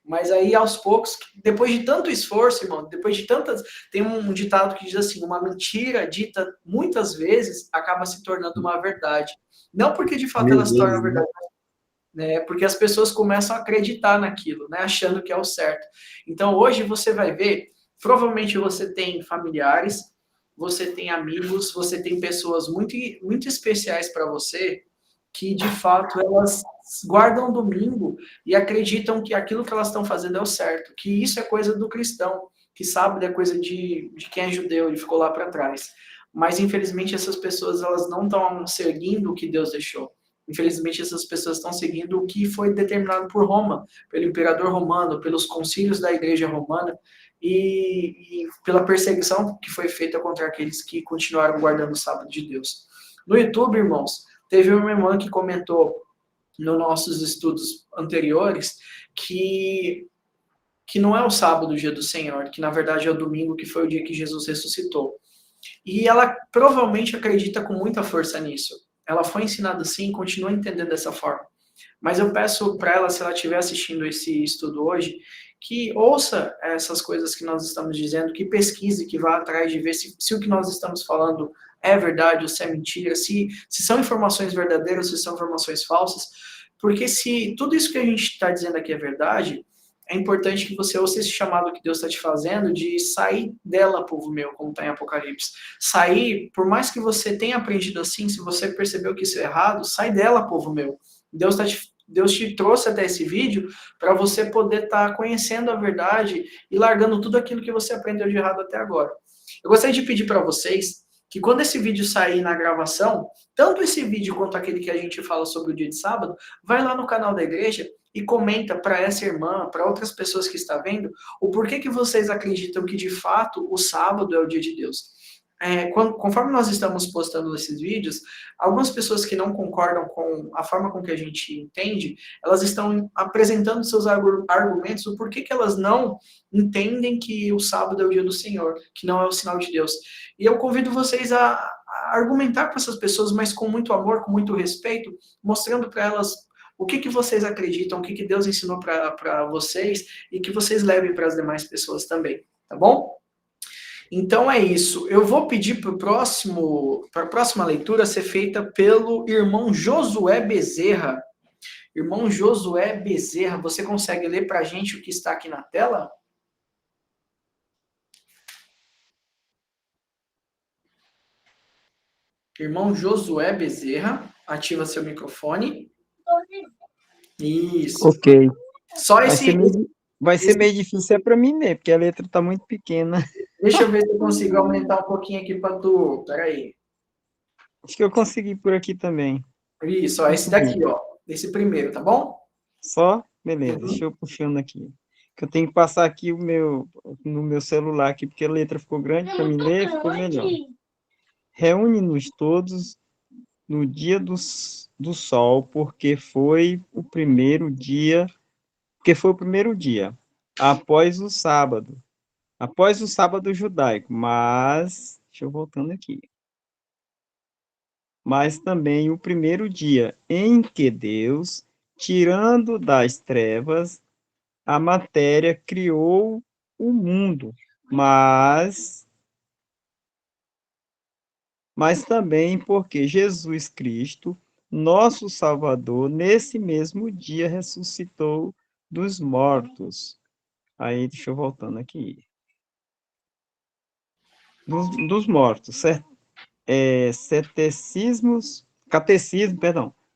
S1: Mas aí, aos poucos, depois de tanto esforço, irmão, depois de tantas... Tem um ditado que diz assim, uma mentira dita muitas vezes acaba se tornando uma verdade. Não porque, de fato, ela se torna verdade, né? Porque as pessoas começam a acreditar naquilo, né? Achando que é o certo. Então, hoje, você vai ver, provavelmente você tem familiares, você tem amigos, você tem pessoas muito, muito especiais para você, que, de fato, elas guardam o domingo e acreditam que aquilo que elas estão fazendo é o certo, que isso é coisa do cristão, que sabe da coisa de quem é judeu e ficou lá para trás. Mas, infelizmente, essas pessoas elas não estão seguindo o que Deus deixou. Infelizmente, essas pessoas estão seguindo o que foi determinado por Roma, pelo imperador romano, pelos concílios da igreja romana e pela perseguição que foi feita contra aqueles que continuaram guardando o sábado de Deus. No YouTube, irmãos, teve uma irmã que comentou nos nossos estudos anteriores que não é o sábado o dia do Senhor, que na verdade é o domingo, que foi o dia que Jesus ressuscitou. E ela provavelmente acredita com muita força nisso. Ela foi ensinada assim e continua entendendo dessa forma. Mas eu peço para ela, se ela estiver assistindo esse estudo hoje, que ouça essas coisas que nós estamos dizendo, que pesquise, que vá atrás de ver se o que nós estamos falando é verdade ou se é mentira, se são informações verdadeiras ou se são informações falsas, porque se tudo isso que a gente está dizendo aqui é verdade, é importante que você ouça esse chamado que Deus está te fazendo de sair dela, povo meu, como está em Apocalipse. Sair, por mais que você tenha aprendido assim, se você percebeu que isso é errado, sai dela, povo meu. Deus te trouxe até esse vídeo para você poder estar conhecendo a verdade e largando tudo aquilo que você aprendeu de errado até agora. Eu gostaria de pedir para vocês que quando esse vídeo sair na gravação, tanto esse vídeo quanto aquele que a gente fala sobre o dia de sábado, vai lá no canal da igreja e comenta para essa irmã, para outras pessoas que estão vendo, o porquê que vocês acreditam que de fato o sábado é o dia de Deus. Conforme nós estamos postando esses vídeos, algumas pessoas que não concordam com a forma com que a gente entende, elas estão apresentando seus argumentos do porquê que elas não entendem que o sábado é o dia do Senhor, que não é o sinal de Deus. E eu convido vocês a argumentar com essas pessoas, mas com muito amor, com muito respeito, mostrando para elas o que vocês acreditam, o que Deus ensinou para vocês e que vocês levem para as demais pessoas também, tá bom? Então é isso. Eu vou pedir para a próxima leitura ser feita pelo irmão Josué Bezerra. Irmão Josué Bezerra, você consegue ler para a gente o que está aqui na tela? Irmão Josué Bezerra, ativa seu microfone. Isso.
S9: Ok.
S1: Só
S9: Vai ser meio difícil para mim ler, porque a letra está muito pequena.
S1: Deixa eu ver se eu consigo aumentar um pouquinho aqui para tu. Peraí.
S9: Acho que eu consegui por aqui também.
S1: Isso, ó, esse daqui, ó. Esse primeiro, tá bom?
S9: Só? Beleza, deixa eu puxando aqui. Que eu tenho que passar aqui no meu celular aqui, porque a letra ficou grande para mim ler, ficou melhor. Reúne-nos todos no dia do sol, porque foi o primeiro dia, após o sábado judaico, mas, deixa eu voltando aqui. mas também o primeiro dia em que Deus, tirando das trevas a matéria, criou o mundo, mas também porque Jesus Cristo, nosso Salvador, nesse mesmo dia ressuscitou dos mortos. Aí, deixa eu voltando aqui. Dos mortos, certo?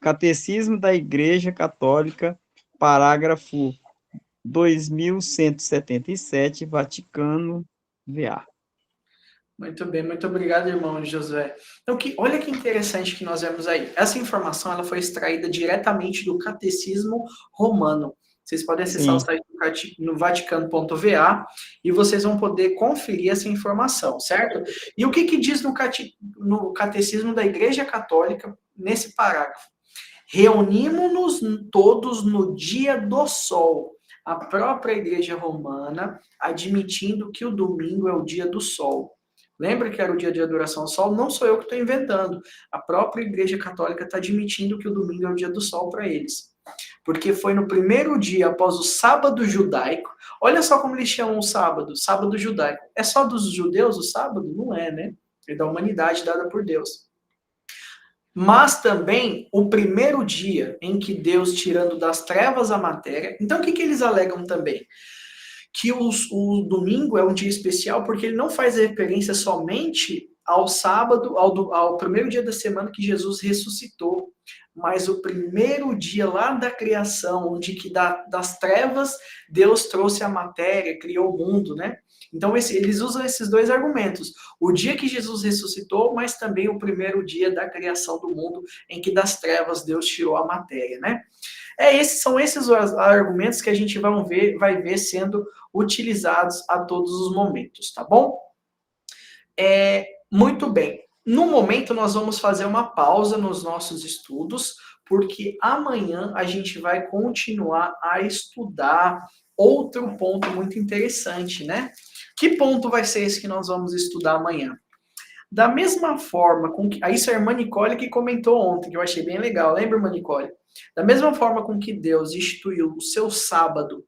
S9: Catecismo da Igreja Católica, parágrafo 2177, Vaticano, VA.
S1: Muito bem, muito obrigado, irmão Josué. Então, olha que interessante que nós vemos aí. Essa informação ela foi extraída diretamente do Catecismo Romano. Vocês podem acessar o site no vaticano.va e vocês vão poder conferir essa informação, certo? E o que diz no Catecismo da Igreja Católica nesse parágrafo? Reunimos-nos todos no dia do sol. A própria Igreja Romana admitindo que o domingo é o dia do sol. Lembra que era o dia de adoração ao sol? Não sou eu que estou inventando. A própria Igreja Católica está admitindo que o domingo é o dia do sol para eles. Porque foi no primeiro dia após o sábado judaico. Olha só como eles chamam o sábado judaico. É só dos judeus o sábado? Não é, né? É da humanidade dada por Deus. Mas também o primeiro dia em que Deus, tirando das trevas a matéria. Então, o que eles alegam também? Que o domingo é um dia especial porque ele não faz referência somente ao sábado, ao primeiro dia da semana que Jesus ressuscitou, mas o primeiro dia lá da criação, onde que das trevas Deus trouxe a matéria, criou o mundo, né? Então eles usam esses dois argumentos. O dia que Jesus ressuscitou, mas também o primeiro dia da criação do mundo, em que das trevas Deus tirou a matéria, né? São esses os argumentos que a gente vai ver sendo utilizados a todos os momentos, tá bom? Muito bem. No momento, nós vamos fazer uma pausa nos nossos estudos, porque amanhã a gente vai continuar a estudar outro ponto muito interessante, né? Que ponto vai ser esse que nós vamos estudar amanhã? Da mesma forma com que... Isso é a irmã Nicole que comentou ontem, que eu achei bem legal. Lembra, irmã Nicole? Da mesma forma com que Deus instituiu o seu sábado,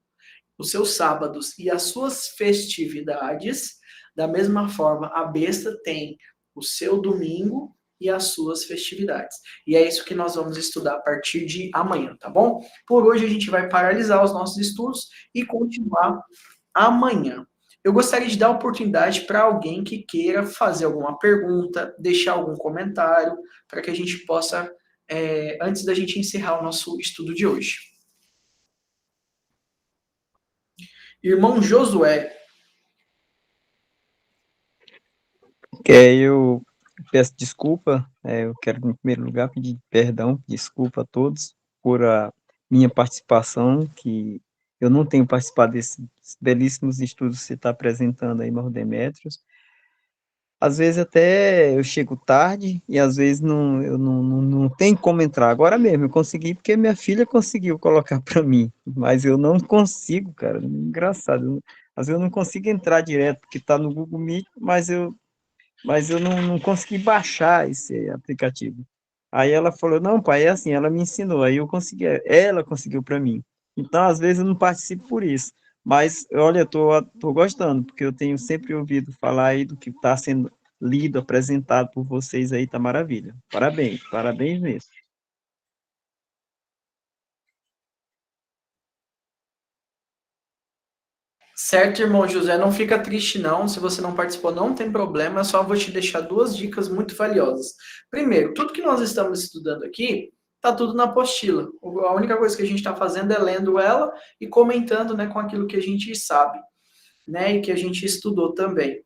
S1: os seus sábados e as suas festividades, da mesma forma a besta tem o seu domingo e as suas festividades. E é isso que nós vamos estudar a partir de amanhã, tá bom? Por hoje a gente vai paralisar os nossos estudos e continuar amanhã. Eu gostaria de dar oportunidade para alguém que queira fazer alguma pergunta, deixar algum comentário, para que a gente possa, antes da gente encerrar o nosso estudo de hoje. Irmão Josué.
S9: Eu peço desculpa, eu quero, em primeiro lugar, pedir perdão, desculpa a todos por a minha participação, que eu não tenho participado desses belíssimos estudos que você está apresentando aí, irmão Demétrios. Às vezes até eu chego tarde e às vezes eu não tenho como entrar. Agora mesmo eu consegui porque minha filha conseguiu colocar para mim, mas eu não consigo, cara. Engraçado. Às vezes eu não consigo entrar direto porque está no Google Meet, mas eu não consegui baixar esse aplicativo. Aí ela falou, não, pai, é assim, ela me ensinou, aí eu consegui, ela conseguiu para mim. Então, às vezes eu não participo por isso. Mas, olha, tô gostando, porque eu tenho sempre ouvido falar aí do que está sendo lido, apresentado por vocês aí, tá maravilha. Parabéns, parabéns mesmo.
S1: Certo, irmão José, não fica triste não, se você não participou não tem problema, só vou te deixar duas dicas muito valiosas. Primeiro, tudo que nós estamos estudando aqui, tá tudo na apostila. A única coisa que a gente está fazendo é lendo ela e comentando, né, com aquilo que a gente sabe, né, e que a gente estudou também.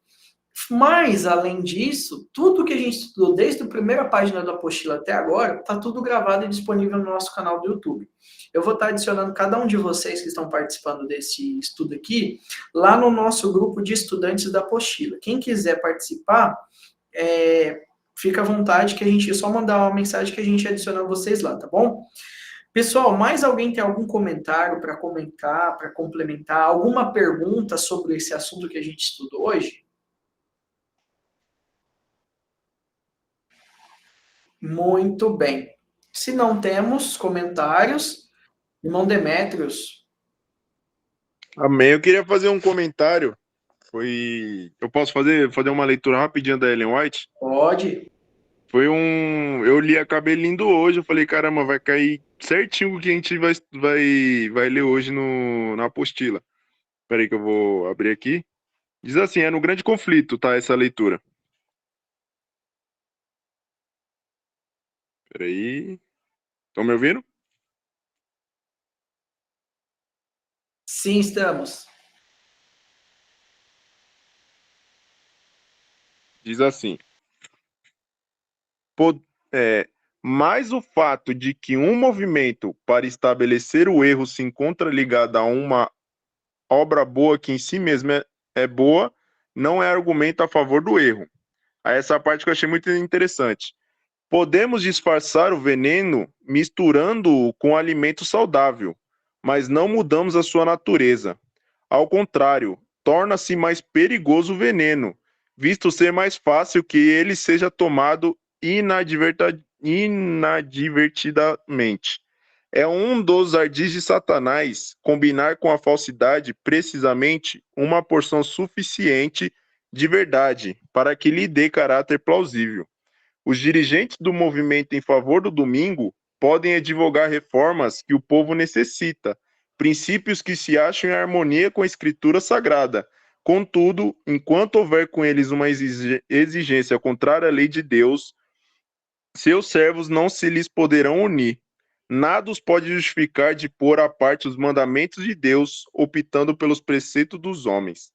S1: Mas, além disso, tudo que a gente estudou desde a primeira página da apostila até agora, está tudo gravado e disponível no nosso canal do YouTube. Eu vou estar adicionando cada um de vocês que estão participando desse estudo aqui, lá no nosso grupo de estudantes da apostila. Quem quiser participar, fica à vontade, que a gente é só mandar uma mensagem que a gente adiciona vocês lá, tá bom? Pessoal, mais alguém tem algum comentário para comentar, para complementar, alguma pergunta sobre esse assunto que a gente estudou hoje? Muito bem. Se não temos comentários, irmão Demétrios,
S5: Amém. Eu queria fazer um comentário. Eu posso fazer uma leitura rapidinha da Ellen White?
S1: pode.
S5: Eu li, acabei lendo hoje. Eu falei, caramba, vai cair certinho o que a gente vai ler hoje na apostila. Espera aí que eu vou abrir aqui. Diz assim, é no grande conflito, tá? Essa leitura. Espera aí. Estão me ouvindo?
S1: Sim, estamos.
S5: Diz assim. Mas o fato de que um movimento para estabelecer o erro se encontra ligado a uma obra boa que em si mesma é boa, não é argumento a favor do erro. Aí essa parte que eu achei muito interessante. Podemos disfarçar o veneno misturando-o com alimento saudável, mas não mudamos a sua natureza. Ao contrário, torna-se mais perigoso o veneno, visto ser mais fácil que ele seja tomado inadvertidamente. É um dos ardis de Satanás combinar com a falsidade precisamente uma porção suficiente de verdade para que lhe dê caráter plausível. Os dirigentes do movimento em favor do domingo podem advogar reformas que o povo necessita, princípios que se acham em harmonia com a Escritura Sagrada. Contudo, enquanto houver com eles uma exigência contrária à lei de Deus, seus servos não se lhes poderão unir. Nada os pode justificar de pôr à parte os mandamentos de Deus, optando pelos preceitos dos homens.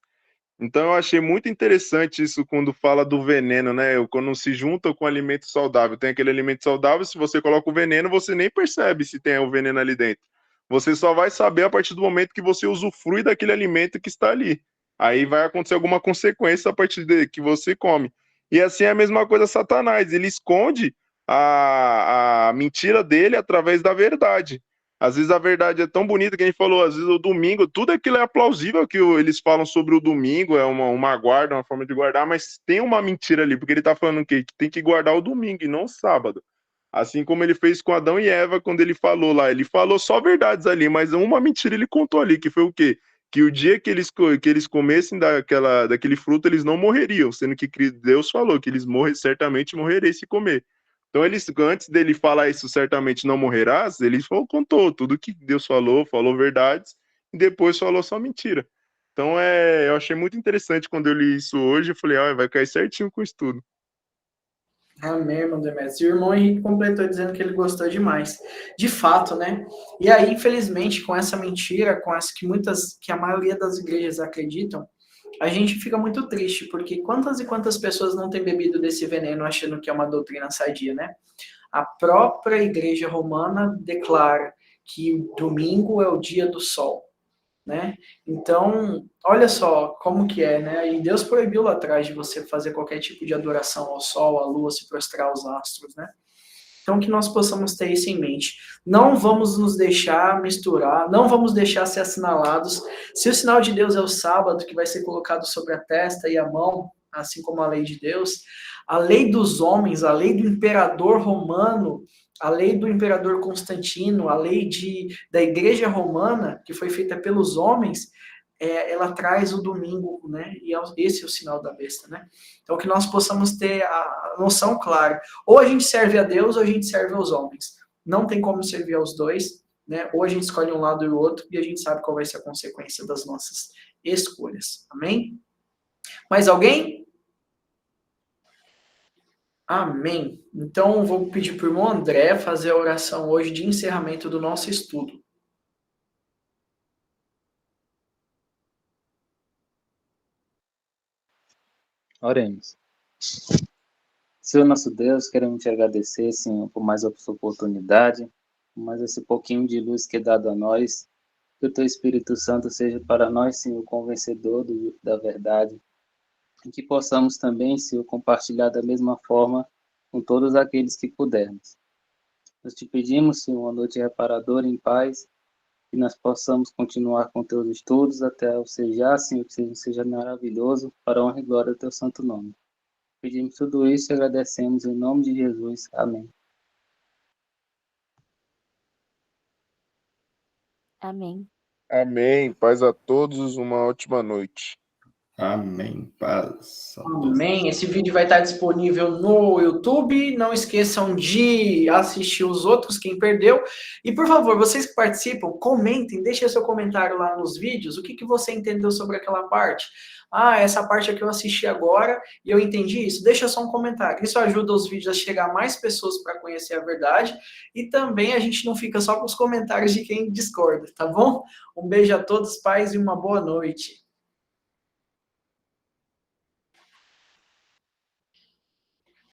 S5: Então eu achei muito interessante isso quando fala do veneno, né? Quando se junta com alimento saudável. Tem aquele alimento saudável, se você coloca o veneno, você nem percebe se tem o veneno ali dentro. Você só vai saber a partir do momento que você usufrui daquele alimento que está ali. Aí vai acontecer alguma consequência a partir de que você come. E assim é a mesma coisa Satanás. Ele esconde a mentira dele através da verdade. Às vezes a verdade é tão bonita que a gente falou, às vezes o domingo, tudo aquilo é plausível que eles falam sobre o domingo, é uma guarda, uma forma de guardar, mas tem uma mentira ali, porque ele tá falando que tem que guardar o domingo e não o sábado. Assim como ele fez com Adão e Eva quando ele falou lá, ele falou só verdades ali, mas uma mentira ele contou ali, que foi o quê? Que o dia que eles comessem daquele fruto, eles não morreriam, sendo que Deus falou que eles certamente morreriam se comer. Então, antes dele falar isso, certamente não morrerás, ele contou tudo que Deus falou verdades, e depois falou só mentira. Então, eu achei muito interessante quando eu li isso hoje, eu falei, vai cair certinho com o estudo.
S1: Amém, irmão Demetrios. E o irmão Henrique completou dizendo que ele gostou demais. De fato, né? E aí, infelizmente, com essa mentira, com essa que a maioria das igrejas acreditam, a gente fica muito triste, porque quantas e quantas pessoas não têm bebido desse veneno achando que é uma doutrina sadia, né? A própria igreja romana declara que o domingo é o dia do sol, né? Então, olha só como que é, né? E Deus proibiu lá atrás de você fazer qualquer tipo de adoração ao sol, à lua, se prostrar aos astros, né? Então, que nós possamos ter isso em mente. Não vamos nos deixar misturar, não vamos deixar ser assinalados. Se o sinal de Deus é o sábado, que vai ser colocado sobre a testa e a mão, assim como a lei de Deus, a lei dos homens, a lei do imperador romano, a lei do imperador Constantino, a lei da igreja romana, que foi feita pelos homens, ela traz o domingo, né? E esse é o sinal da besta, né? Então, que nós possamos ter a noção clara. Ou a gente serve a Deus, ou a gente serve aos homens. Não tem como servir aos dois, né? Ou a gente escolhe um lado e o outro, e a gente sabe qual vai ser a consequência das nossas escolhas. Amém? Mais alguém? Amém. Então, vou pedir para o irmão André fazer a oração hoje de encerramento do nosso estudo.
S3: Oremos. Senhor nosso Deus, queremos te agradecer, Senhor, por mais essa oportunidade, por mais esse pouquinho de luz que é dado a nós. Que o teu Espírito Santo seja para nós, Senhor, convencedor da verdade. E que possamos também, Senhor, compartilhar da mesma forma com todos aqueles que pudermos. Nós te pedimos, Senhor, uma noite reparadora em paz, que nós possamos continuar com teus estudos até o seja, Senhor, que seja maravilhoso, para a honra e glória do teu santo nome. pedimos tudo isso e agradecemos em nome de Jesus. Amém.
S4: Amém.
S5: Amém. Paz a todos, uma ótima noite.
S2: Amém. Paz. a todos.
S1: Amém. Esse vídeo vai estar disponível no YouTube. Não esqueçam de assistir os outros, quem perdeu. E, por favor, vocês que participam, comentem, deixem seu comentário lá nos vídeos. O que você entendeu sobre aquela parte? Ah, essa parte aqui eu assisti agora e eu entendi isso. Deixa só um comentário. Isso ajuda os vídeos a chegar a mais pessoas para conhecer a verdade. E também a gente não fica só com os comentários de quem discorda, tá bom? Um beijo a todos, paz, e uma boa noite.